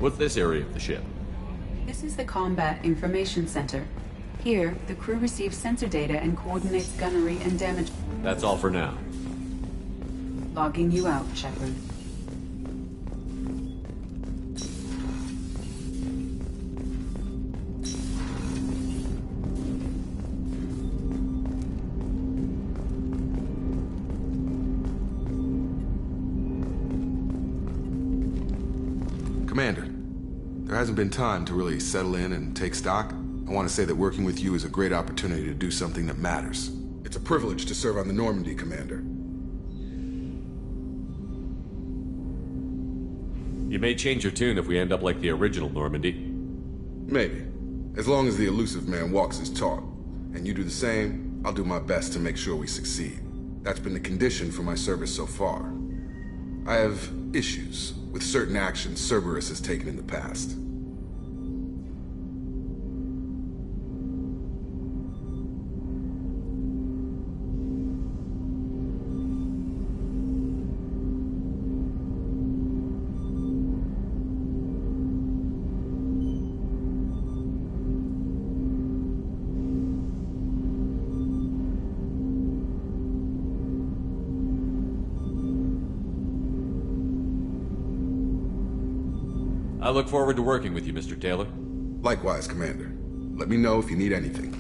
What's this area of the ship? This is the Combat Information Center. Here, the crew receives sensor data and coordinates gunnery and damage. That's all for now. Logging you out, Shepard. Commander, there hasn't been time to really settle in and take stock. I want to say that working with you is a great opportunity to do something that matters. It's a privilege to serve on the Normandy, Commander. You may change your tune if we end up like the original Normandy. Maybe. As long as the elusive man walks his talk. And you do the same, I'll do my best to make sure we succeed. That's been the condition for my service so far. I have issues with certain actions Cerberus has taken in the past. I look forward to working with you, Mr. Taylor. Likewise, Commander. Let me know if you need anything.